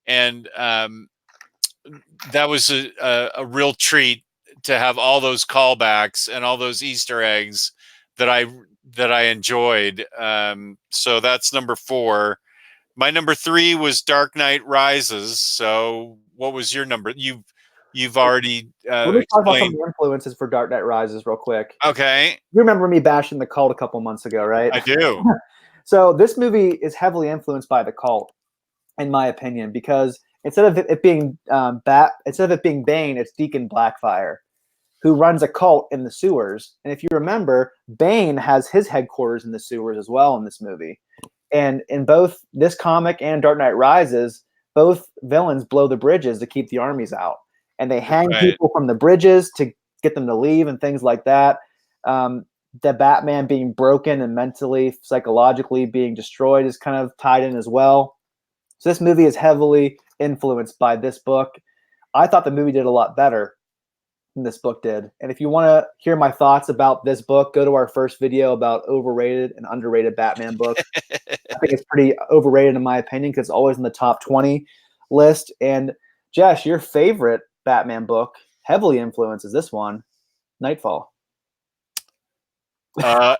Speaker 1: And that was a real treat to have all those callbacks and all those Easter eggs that I that I enjoyed. So that's number 4. My number 3 was Dark Knight Rises. So what was your number? You've already
Speaker 2: Let me talk about some of
Speaker 1: explained.
Speaker 2: the influences for Dark Knight Rises real quick.
Speaker 1: Okay,
Speaker 2: You remember me bashing The Cult a couple months ago, right?
Speaker 1: I do.
Speaker 2: So this movie is heavily influenced by The Cult, in my opinion, because instead of it being Bane, it's Deacon Blackfire, who runs a cult in the sewers. And if you remember, Bane has his headquarters in the sewers as well in this movie. And in both this comic and Dark Knight Rises, both villains blow the bridges to keep the armies out. And they hang
Speaker 1: Right.
Speaker 2: people from the bridges to get them to leave and things like that. The Batman being broken and mentally, psychologically being destroyed is kind of tied in as well. So this movie is heavily influenced by this book. I thought the movie did a lot better than this book did. And if you want to hear my thoughts about this book, go to our first video about overrated and underrated Batman books. I think it's pretty overrated in my opinion because it's always in the top 20 list. And Josh, your favorite Batman book heavily influences this one, Nightfall.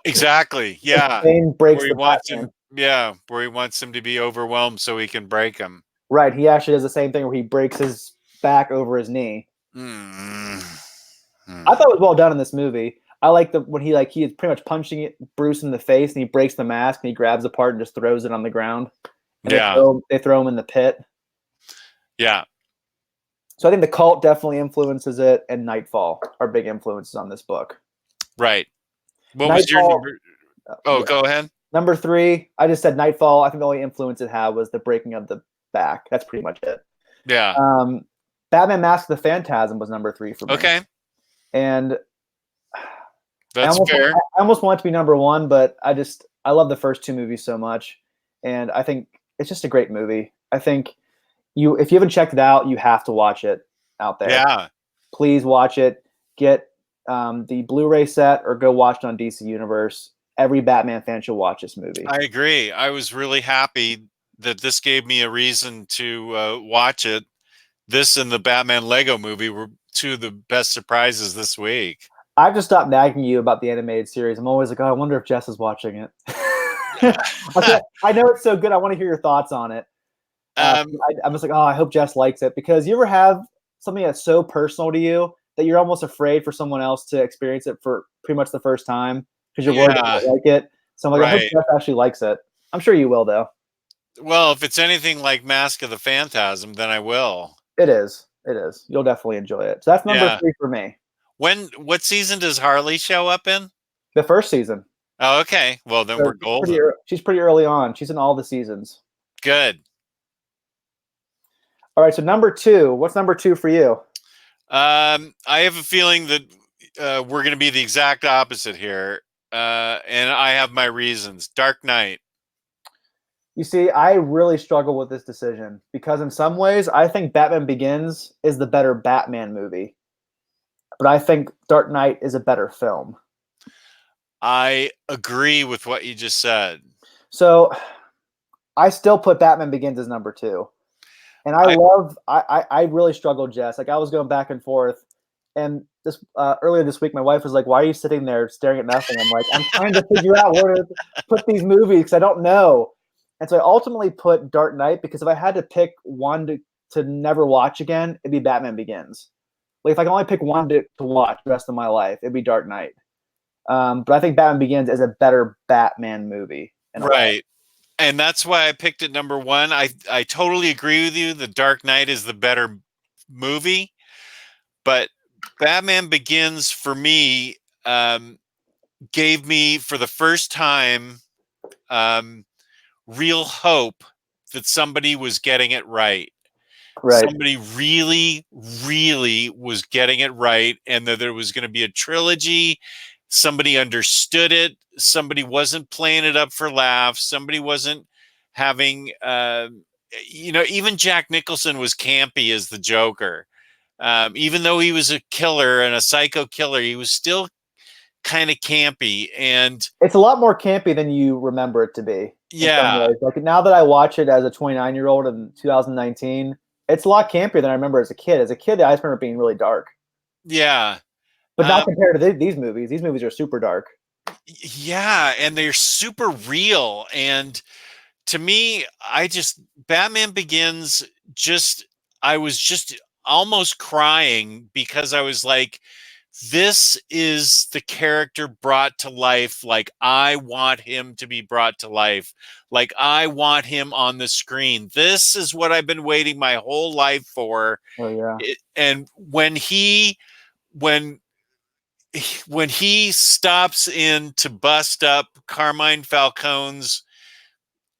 Speaker 1: Exactly. Yeah.
Speaker 2: Bane breaks
Speaker 1: Where he
Speaker 2: the
Speaker 1: wants
Speaker 2: Batman.
Speaker 1: him. Yeah, where he wants him to be overwhelmed so he can break him.
Speaker 2: Right. He actually does the same thing where he breaks his back over his knee.
Speaker 1: Mm.
Speaker 2: I thought it was well done in this movie. I like when he is pretty much punching Bruce in the face and he breaks the mask and he grabs the part and just throws it on the ground. And
Speaker 1: Yeah.
Speaker 2: they throw him in the pit.
Speaker 1: Yeah.
Speaker 2: So I think the Cult definitely influences it, and Nightfall are big influences on this book.
Speaker 1: Right. What was your
Speaker 2: Nightfall,
Speaker 1: number? Oh,
Speaker 2: yeah.
Speaker 1: go ahead.
Speaker 2: Number 3, I just said Nightfall. I think the only influence it had was the breaking of the back. That's pretty much it.
Speaker 1: Yeah.
Speaker 2: Batman Mask of the Phantasm was number 3 for me.
Speaker 1: Okay.
Speaker 2: And
Speaker 1: That's fair.
Speaker 2: I almost want it to be number 1, but I love the first 2 movies so much, and I think it's just a great movie. I think if you haven't checked it out, you have to watch it out there.
Speaker 1: Yeah.
Speaker 2: Please watch it. Get the Blu-ray set or go watch it on DC Universe. Every Batman fan should watch this movie.
Speaker 1: I agree. I was really happy that this gave me a reason to watch it. This and the Batman Lego movie were 2 of the best surprises this week.
Speaker 2: I've just stopped nagging you about the animated series. I'm always like, oh, I wonder if Jess is watching it. I know it's so good. I want to hear your thoughts on it. I'm just like, oh, I hope Jess likes it, because you ever have something that's so personal to you that you're almost afraid for someone else to experience it for pretty much the first time because you're worried they won't like it. So I'm like, I hope Jess actually likes it. I'm sure you will, though.
Speaker 1: Well, if it's anything like Mask of the Phantasm, then I will.
Speaker 2: It is. It is. You'll definitely enjoy it. So that's number 3 for me.
Speaker 1: What season does Harley show up in?
Speaker 2: The first season.
Speaker 1: Oh, okay. Well, then we're golden.
Speaker 2: She's pretty early on. She's in all the seasons.
Speaker 1: Good.
Speaker 2: All right. So number 2. What's number 2 for you?
Speaker 1: I have a feeling that we're going to be the exact opposite here, and I have my reasons. Dark Knight.
Speaker 2: You see, I really struggle with this decision because in some ways, I think Batman Begins is the better Batman movie. But I think Dark Knight is a better film.
Speaker 1: I agree with what you just said.
Speaker 2: So I still put Batman Begins as number 2. And I really struggled, Jess. Like, I was going back and forth. And this earlier this week, my wife was like, why are you sitting there staring at nothing? I'm like, I'm trying to figure out where to put these movies because I don't know. And so I ultimately put Dark Knight because if I had to pick one to never watch again, it'd be Batman Begins. Like, if I can only pick one to watch the rest of my life, it'd be Dark Knight. But I think Batman Begins is a better Batman movie.
Speaker 1: Right. And that's why I picked it number 1. I totally agree with you. The Dark Knight is the better movie. But Batman Begins, for me, gave me, for the first time, real hope that somebody was getting it right. Somebody really, really was getting it right, and that there was going to be a trilogy. Somebody understood it. Somebody wasn't playing it up for laughs. Somebody wasn't having, even Jack Nicholson was campy as the Joker. Even though he was a killer and a psycho killer, he was still kind of campy. And
Speaker 2: it's a lot more campy than you remember it to be.
Speaker 1: Yeah.
Speaker 2: Like, now that I watch it as a 29-year-old in 2019, it's a lot campier than I remember as a kid. As a kid, I just remember it being really dark.
Speaker 1: Yeah.
Speaker 2: But not compared to these movies. These movies are super dark.
Speaker 1: Yeah, and they're super real. And to me, Batman Begins just, I was just almost crying because I was like, this is the character brought to life like I want him to be brought to life. Like I want him on the screen. This is what I've been waiting my whole life for.
Speaker 2: Oh yeah.
Speaker 1: And when when he stops in to bust up Carmine Falcone's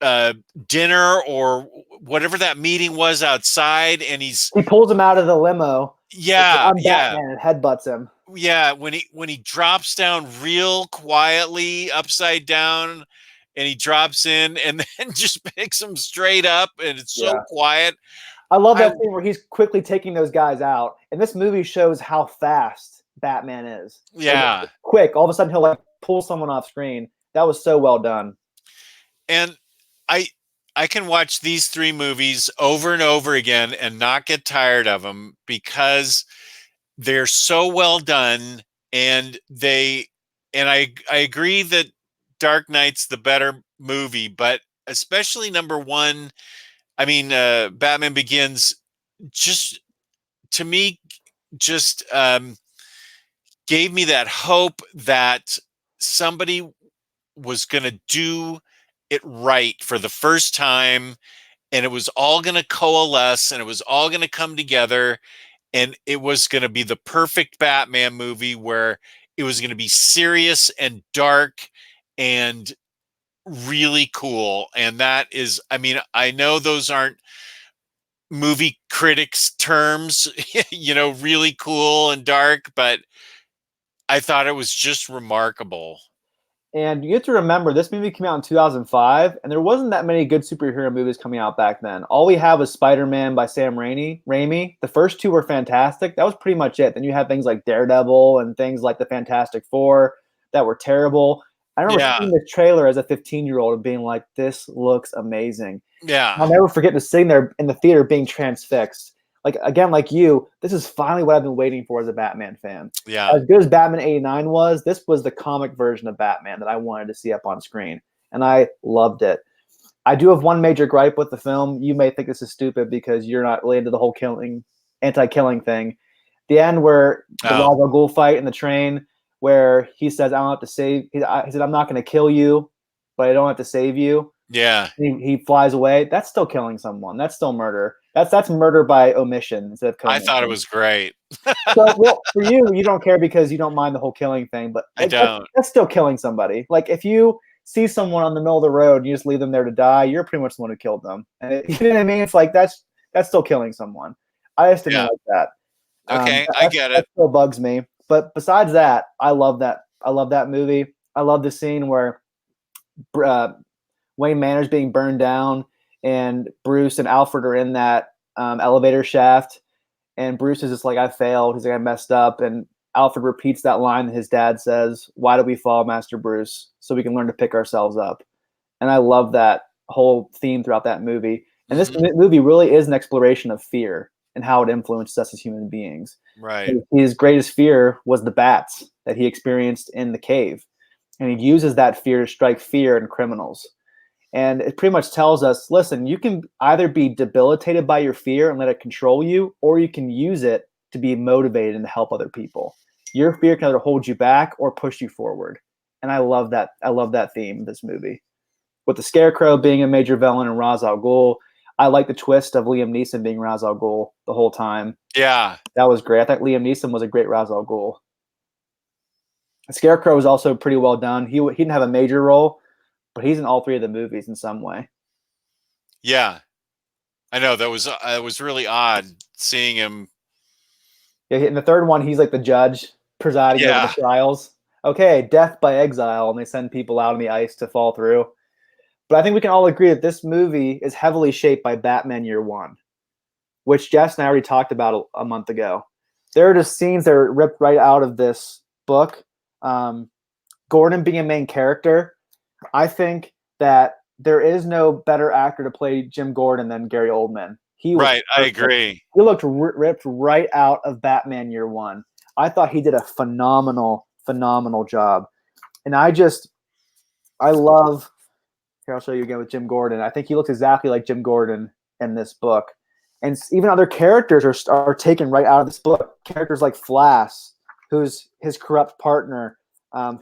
Speaker 1: uh, dinner or whatever that meeting was outside, and he's
Speaker 2: He pulls him out of the limo. It's like,
Speaker 1: yeah,
Speaker 2: I'm
Speaker 1: yeah,
Speaker 2: Batman, and headbutts him.
Speaker 1: yeah. When he drops down real quietly upside down, and he drops in, and then just picks him straight up, and it's so
Speaker 2: Yeah.
Speaker 1: quiet.
Speaker 2: I love
Speaker 1: I
Speaker 2: that scene where he's quickly taking those guys out. And this movie shows how fast Batman is. Like
Speaker 1: yeah,
Speaker 2: quick, all of a sudden he'll like pull someone off screen. That was so well done.
Speaker 1: and I I can watch these three movies over and over again and not get tired of them because they're so well done, and I agree that Dark Knight's the better movie, but especially number one, I mean, Batman Begins, just to me, just gave me that hope that somebody was going to do it right for the first time, and it was all going to coalesce, and it was all going to come together, and it was going to be the perfect Batman movie where it was going to be serious and dark and really cool. And that is, I mean, I know those aren't movie critics terms, really cool and dark, but I thought it was just remarkable.
Speaker 2: And you have to remember, this movie came out in 2005, and there wasn't that many good superhero movies coming out back then. All we have was Spider-Man by Sam Raimi. The first two were fantastic. That was pretty much it. Then you had things like Daredevil and things like the Fantastic Four that were terrible. I remember
Speaker 1: Yeah.
Speaker 2: seeing the trailer as a 15-year-old and being like, this looks amazing.
Speaker 1: Yeah.
Speaker 2: I'll never forget to sitting there in the theater being transfixed. Like again, like you, this is finally what I've been waiting for as a Batman fan.
Speaker 1: Yeah.
Speaker 2: As good as Batman '89 was, this was the comic version of Batman that I wanted to see up on screen, and I loved it. I do have one major gripe with the film. You may think this is stupid because you're not really into the whole anti-killing thing. The end where the
Speaker 1: Oh,
Speaker 2: Ra's al Ghul fight in the train, where he says, "I don't have to save." He said, "I'm not going to kill you, but I don't have to save you."
Speaker 1: yeah.
Speaker 2: He flies away. That's still killing someone. That's still murder. That's murder by omission instead of
Speaker 1: I thought it
Speaker 2: commission.
Speaker 1: was great.
Speaker 2: So, well, for you, you don't care because you don't mind the whole killing thing, but
Speaker 1: I
Speaker 2: like
Speaker 1: don't.
Speaker 2: that's still killing somebody. Like if you see someone on the middle of the road and you just leave them there to die, you're pretty much the one who killed them. And you know what I mean? It's like that's still killing someone. I just didn't
Speaker 1: Yeah.
Speaker 2: like that.
Speaker 1: Okay. I
Speaker 2: That,
Speaker 1: get
Speaker 2: that
Speaker 1: it.
Speaker 2: still bugs me. But besides that, I love that. I love that movie. I love the scene where uh, Wayne Manor's being burned down, and Bruce and Alfred are in that elevator shaft, and Bruce is just like, I failed. He's like, I messed up. And Alfred repeats that line that his dad says, why do we fall, Master Bruce? So we can learn to pick ourselves up. And I love that whole theme throughout that movie. And this
Speaker 1: Hmm.
Speaker 2: movie really is an exploration of fear and how it influences us as human beings.
Speaker 1: Right.
Speaker 2: His greatest fear was the bats that he experienced in the cave. And he uses that fear to strike fear in criminals. And it pretty much tells us, listen, you can either be debilitated by your fear and let it control you, or you can use it to be motivated and to help other people. Your fear can either hold you back or push you forward. And I love that. I love that theme of this movie. With the Scarecrow being a major villain and Ra's al Ghul, I like the twist of Liam Neeson being Ra's al Ghul the whole time.
Speaker 1: Yeah.
Speaker 2: That was great. I thought Liam Neeson was a great Ra's al Ghul. Scarecrow was also pretty well done. He didn't have a major role, but he's in all three of the movies in some way.
Speaker 1: Yeah. I know that was it was really odd seeing him.
Speaker 2: Yeah, in the third one, he's like the judge presiding over the
Speaker 1: Yeah.
Speaker 2: trials. Okay, death by exile, and they send people out on the ice to fall through. But I think we can all agree that this movie is heavily shaped by Batman Year One, which Jess and I already talked about a month ago. There are just scenes that are ripped right out of this book. Gordon being a main character, I think that there is no better actor to play Jim Gordon than Gary Oldman. He was
Speaker 1: Right. I
Speaker 2: perfect.
Speaker 1: agree.
Speaker 2: He looked ripped right out of Batman Year One. I thought he did a phenomenal job. And I love. Here, I'll show you again with Jim Gordon. I think he looks exactly like Jim Gordon in this book. And even other characters are taken right out of this book. Characters like Flass, who's his corrupt partner,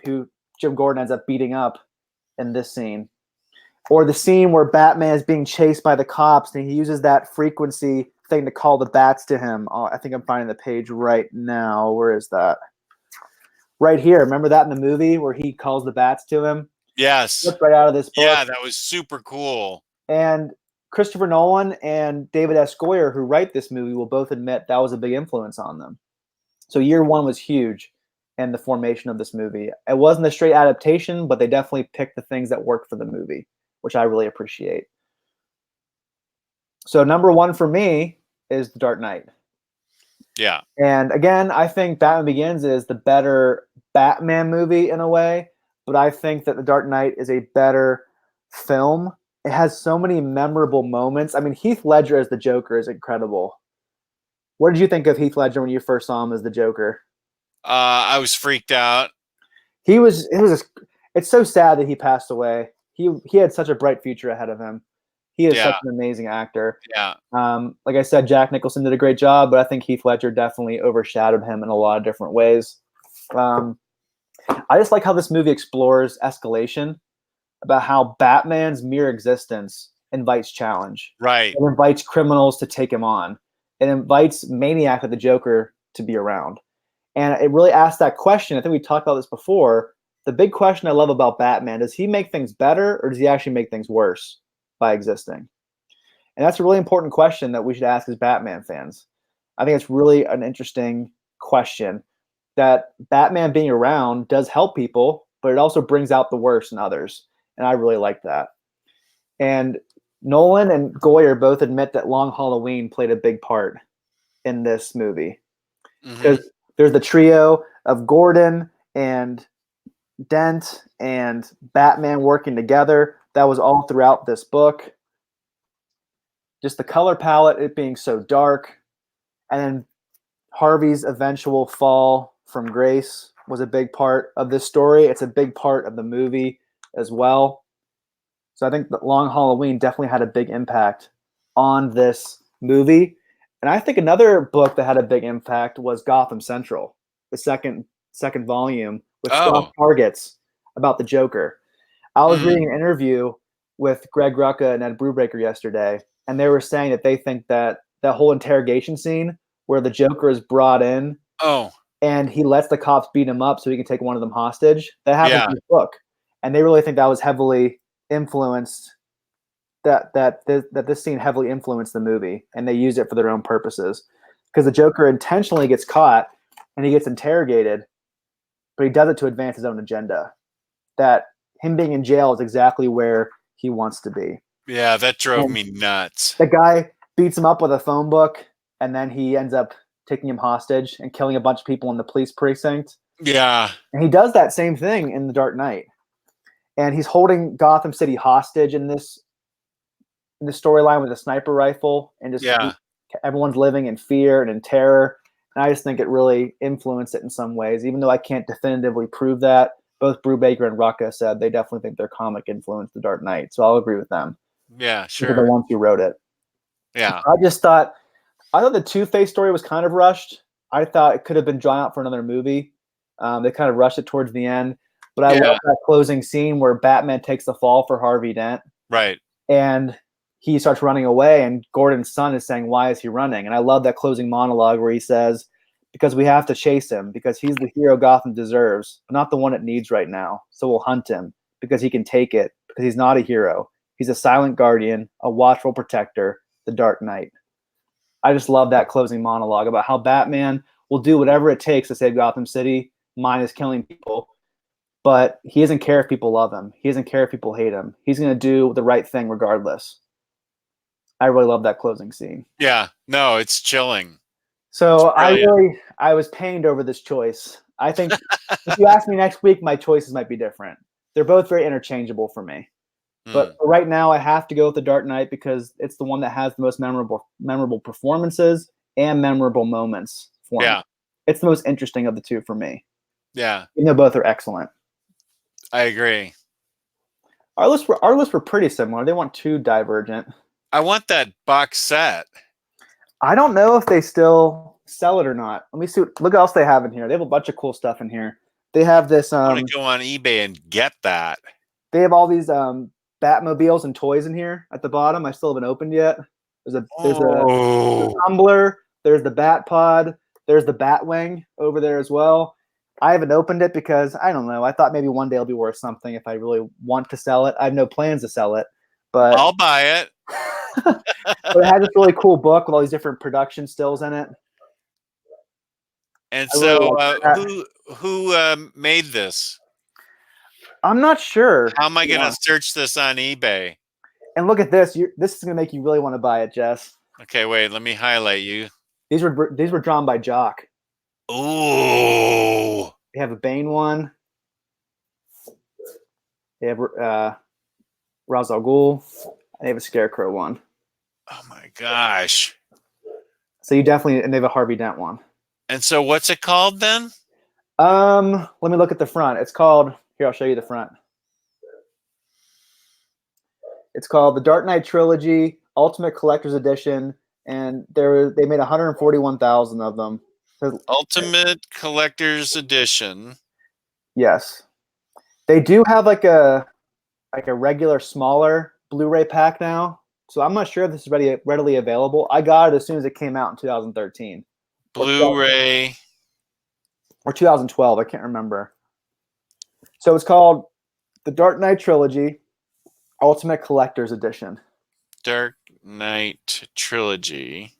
Speaker 2: who Jim Gordon ends up beating up in this scene. Or the scene where Batman is being chased by the cops, and he uses that frequency thing to call the bats to him. Oh, I think I'm finding the page right now. Where is that? Right here. Remember that in the movie where he calls the bats to him?
Speaker 1: Yes.
Speaker 2: Look right out of this book.
Speaker 1: Yeah, that was super cool.
Speaker 2: And Christopher Nolan and David S. Goyer, who write this movie, will both admit that was a big influence on them. So year one was huge in the formation of this movie. It wasn't a straight adaptation, but they definitely picked the things that worked for the movie, which I really appreciate. So number one for me is The Dark Knight.
Speaker 1: Yeah.
Speaker 2: And again, I think Batman Begins is the better Batman movie in a way, but I think that The Dark Knight is a better film. It has so many memorable moments. I mean, Heath Ledger as the Joker is incredible. What did you think of Heath Ledger when you first saw him as the Joker?
Speaker 1: I was freaked out.
Speaker 2: It's so sad that he passed away. He had such a bright future ahead of him. He is such an amazing actor.
Speaker 1: Yeah.
Speaker 2: Like I said, Jack Nicholson did a great job, but I think Heath Ledger definitely overshadowed him in a lot of different ways. I just like how this movie explores escalation, about how Batman's mere existence invites challenge.
Speaker 1: Right.
Speaker 2: It invites criminals to take him on. It invites Maniac like the Joker to be around. And it really asks that question. I think we talked about this before. The big question I love about Batman, does he make things better or does he actually make things worse by existing? And that's a really important question that we should ask as Batman fans. I think it's really an interesting question, that Batman being around does help people, but it also brings out the worst in others. And I really like that. And Nolan and Goyer both admit that Long Halloween played a big part in this movie. Because there's the trio of Gordon and Dent and Batman working together. That was all throughout this book. Just the color palette, it being so dark. And then Harvey's eventual fall from grace was a big part of this story. It's a big part of the movie as well. So I think that Long Halloween definitely had a big impact on this movie. And I think another book that had a big impact was Gotham Central, the second volume with Scott Targets about the Joker. I was reading an interview with Greg Rucka and Ed Brubaker yesterday, and they were saying that they think that that whole interrogation scene where the Joker is brought in and he lets the cops beat him up so he can take one of them hostage, that happens in the book. And they really think that was heavily influenced, that this scene heavily influenced the movie, and they use it for their own purposes. Because the Joker intentionally gets caught and he gets interrogated, but he does it to advance his own agenda. That him being in jail is exactly where he wants to be.
Speaker 1: Yeah, that drove me nuts.
Speaker 2: The guy beats him up with a phone book, and then he ends up taking him hostage and killing a bunch of people in the police precinct.
Speaker 1: Yeah.
Speaker 2: And he does that same thing in The Dark Knight. And he's holding Gotham City hostage in this storyline with a sniper rifle, and just everyone's living in fear and in terror. And I just think it really influenced it in some ways, even though I can't definitively prove that. Both Brubaker and Rucka said they definitely think their comic influenced The Dark Knight, so I'll agree with them.
Speaker 1: Yeah, sure.
Speaker 2: They're the ones who wrote it.
Speaker 1: Yeah.
Speaker 2: I thought the Two-Face story was kind of rushed. I thought it could have been drawn out for another movie. They kind of rushed it towards the end. But I love that closing scene where Batman takes the fall for Harvey Dent.
Speaker 1: Right.
Speaker 2: And he starts running away, and Gordon's son is saying, why is he running? And I love that closing monologue where he says, because we have to chase him, because he's the hero Gotham deserves, but not the one it needs right now. So we'll hunt him because he can take it, because he's not a hero. He's a silent guardian, a watchful protector, the Dark Knight. I just love that closing monologue about how Batman will do whatever it takes to save Gotham City, minus killing people. But he doesn't care if people love him. He doesn't care if people hate him. He's going to do the right thing regardless. I really love that closing scene.
Speaker 1: Yeah, no, it's chilling.
Speaker 2: So I was pained over this choice. I think if you ask me next week, my choices might be different. They're both very interchangeable for me. But for right now, I have to go with The Dark Knight because it's the one that has the most memorable performances and memorable moments for me. It's the most interesting of the two for me.
Speaker 1: Yeah.
Speaker 2: Even though both are excellent.
Speaker 1: I agree.
Speaker 2: Our lists were pretty similar. They weren't too divergent.
Speaker 1: I want that box set.
Speaker 2: I don't know if they still sell it or not. Let me see. Look what else they have in here. They have a bunch of cool stuff in here. They have this.
Speaker 1: I'm gonna go on eBay and get that.
Speaker 2: They have all these Batmobiles and toys in here at the bottom. I still haven't opened yet. There's a tumbler. There's the Bat Pod. There's the Batwing over there as well. I haven't opened it because I don't know. I thought maybe one day it'll be worth something if I really want to sell it. I have no plans to sell it, but
Speaker 1: I'll buy it.
Speaker 2: but it has this really cool book with all these different production stills in it.
Speaker 1: And
Speaker 2: I really
Speaker 1: so,
Speaker 2: like that.
Speaker 1: who made this?
Speaker 2: I'm not sure.
Speaker 1: How am I going to search this on eBay?
Speaker 2: And look at this. This is going to make you really want to buy it, Jess.
Speaker 1: Okay, wait. Let me highlight you.
Speaker 2: These were drawn by Jock.
Speaker 1: Ooh.
Speaker 2: They have a Bane one. They have Ra's al Ghul. And they have a Scarecrow one.
Speaker 1: Oh my gosh.
Speaker 2: So you definitely, and they have a Harvey Dent one.
Speaker 1: And so what's it called then?
Speaker 2: Let me look at the front. It's called, here, I'll show you the front. It's called the Dark Knight Trilogy Ultimate Collector's Edition, and they made 141,000 of them.
Speaker 1: Ultimate Collector's Edition.
Speaker 2: Yes. They do have like a regular smaller Blu-ray pack now. So I'm not sure if this is readily available. I got it as soon as it came out in 2013.
Speaker 1: Blu-ray.
Speaker 2: Or 2012, I can't remember. So it's called the Dark Knight Trilogy Ultimate Collector's Edition.
Speaker 1: Dark Knight Trilogy.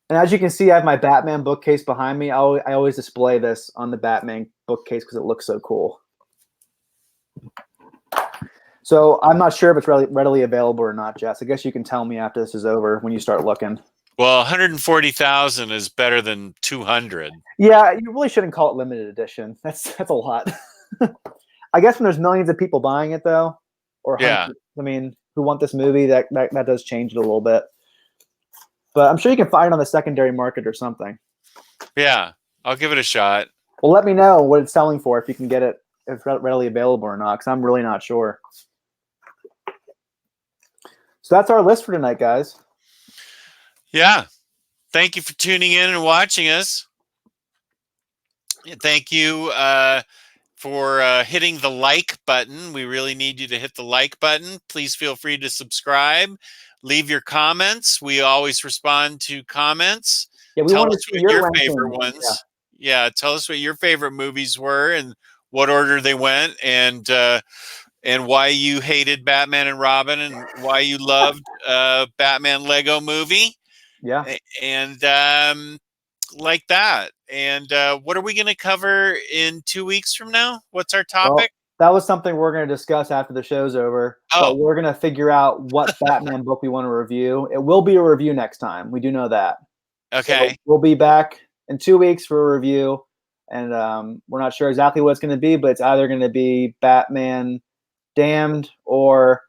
Speaker 2: And as you can see, I have my Batman bookcase behind me. I always display this on the Batman bookcase because it looks so cool. So I'm not sure if it's readily available or not, Jess. I guess you can tell me after this is over when you start looking.
Speaker 1: Well, 140,000 is better than 200.
Speaker 2: Yeah, you really shouldn't call it limited edition. That's a lot. I guess when there's millions of people buying it, though, or hundreds, I mean, who want this movie, that does change it a little bit. But I'm sure you can find it on the secondary market or something.
Speaker 1: Yeah, I'll give it a shot.
Speaker 2: Well, let me know what it's selling for if you can get it, if it's readily available or not, because I'm really not sure. So that's our list for tonight, guys.
Speaker 1: Yeah. Thank you for tuning in and watching us. Thank you for hitting the like button. We really need you to hit the like button. Please feel free to subscribe. Leave your comments. We always respond to comments.
Speaker 2: Yeah,
Speaker 1: tell us what your favorite ones. Yeah, tell us what your favorite movies were and what order they went, and why you hated Batman and Robin and why you loved Batman Lego Movie.
Speaker 2: Yeah.
Speaker 1: And like that. And what are we going to cover in 2 weeks from now? What's our topic?
Speaker 2: Well, that was something we're going to discuss after the show's over.
Speaker 1: Oh.
Speaker 2: But we're going to figure out what Batman book we want to review. It will be a review next time. We do know that.
Speaker 1: Okay.
Speaker 2: So we'll be back in 2 weeks for a review. And we're not sure exactly what it's going to be, but it's either going to be Batman Damned or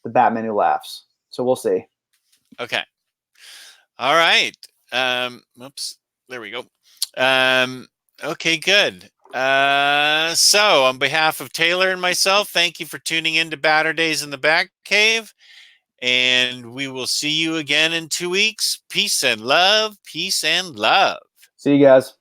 Speaker 2: the Batman Who Laughs. So we'll see.
Speaker 1: Okay. All right. Oops. There we go. Okay, good. So on behalf of Taylor and myself, thank you for tuning in to Baturdays in the Batcave. And we will see you again in 2 weeks. Peace and love. Peace and love.
Speaker 2: See you guys.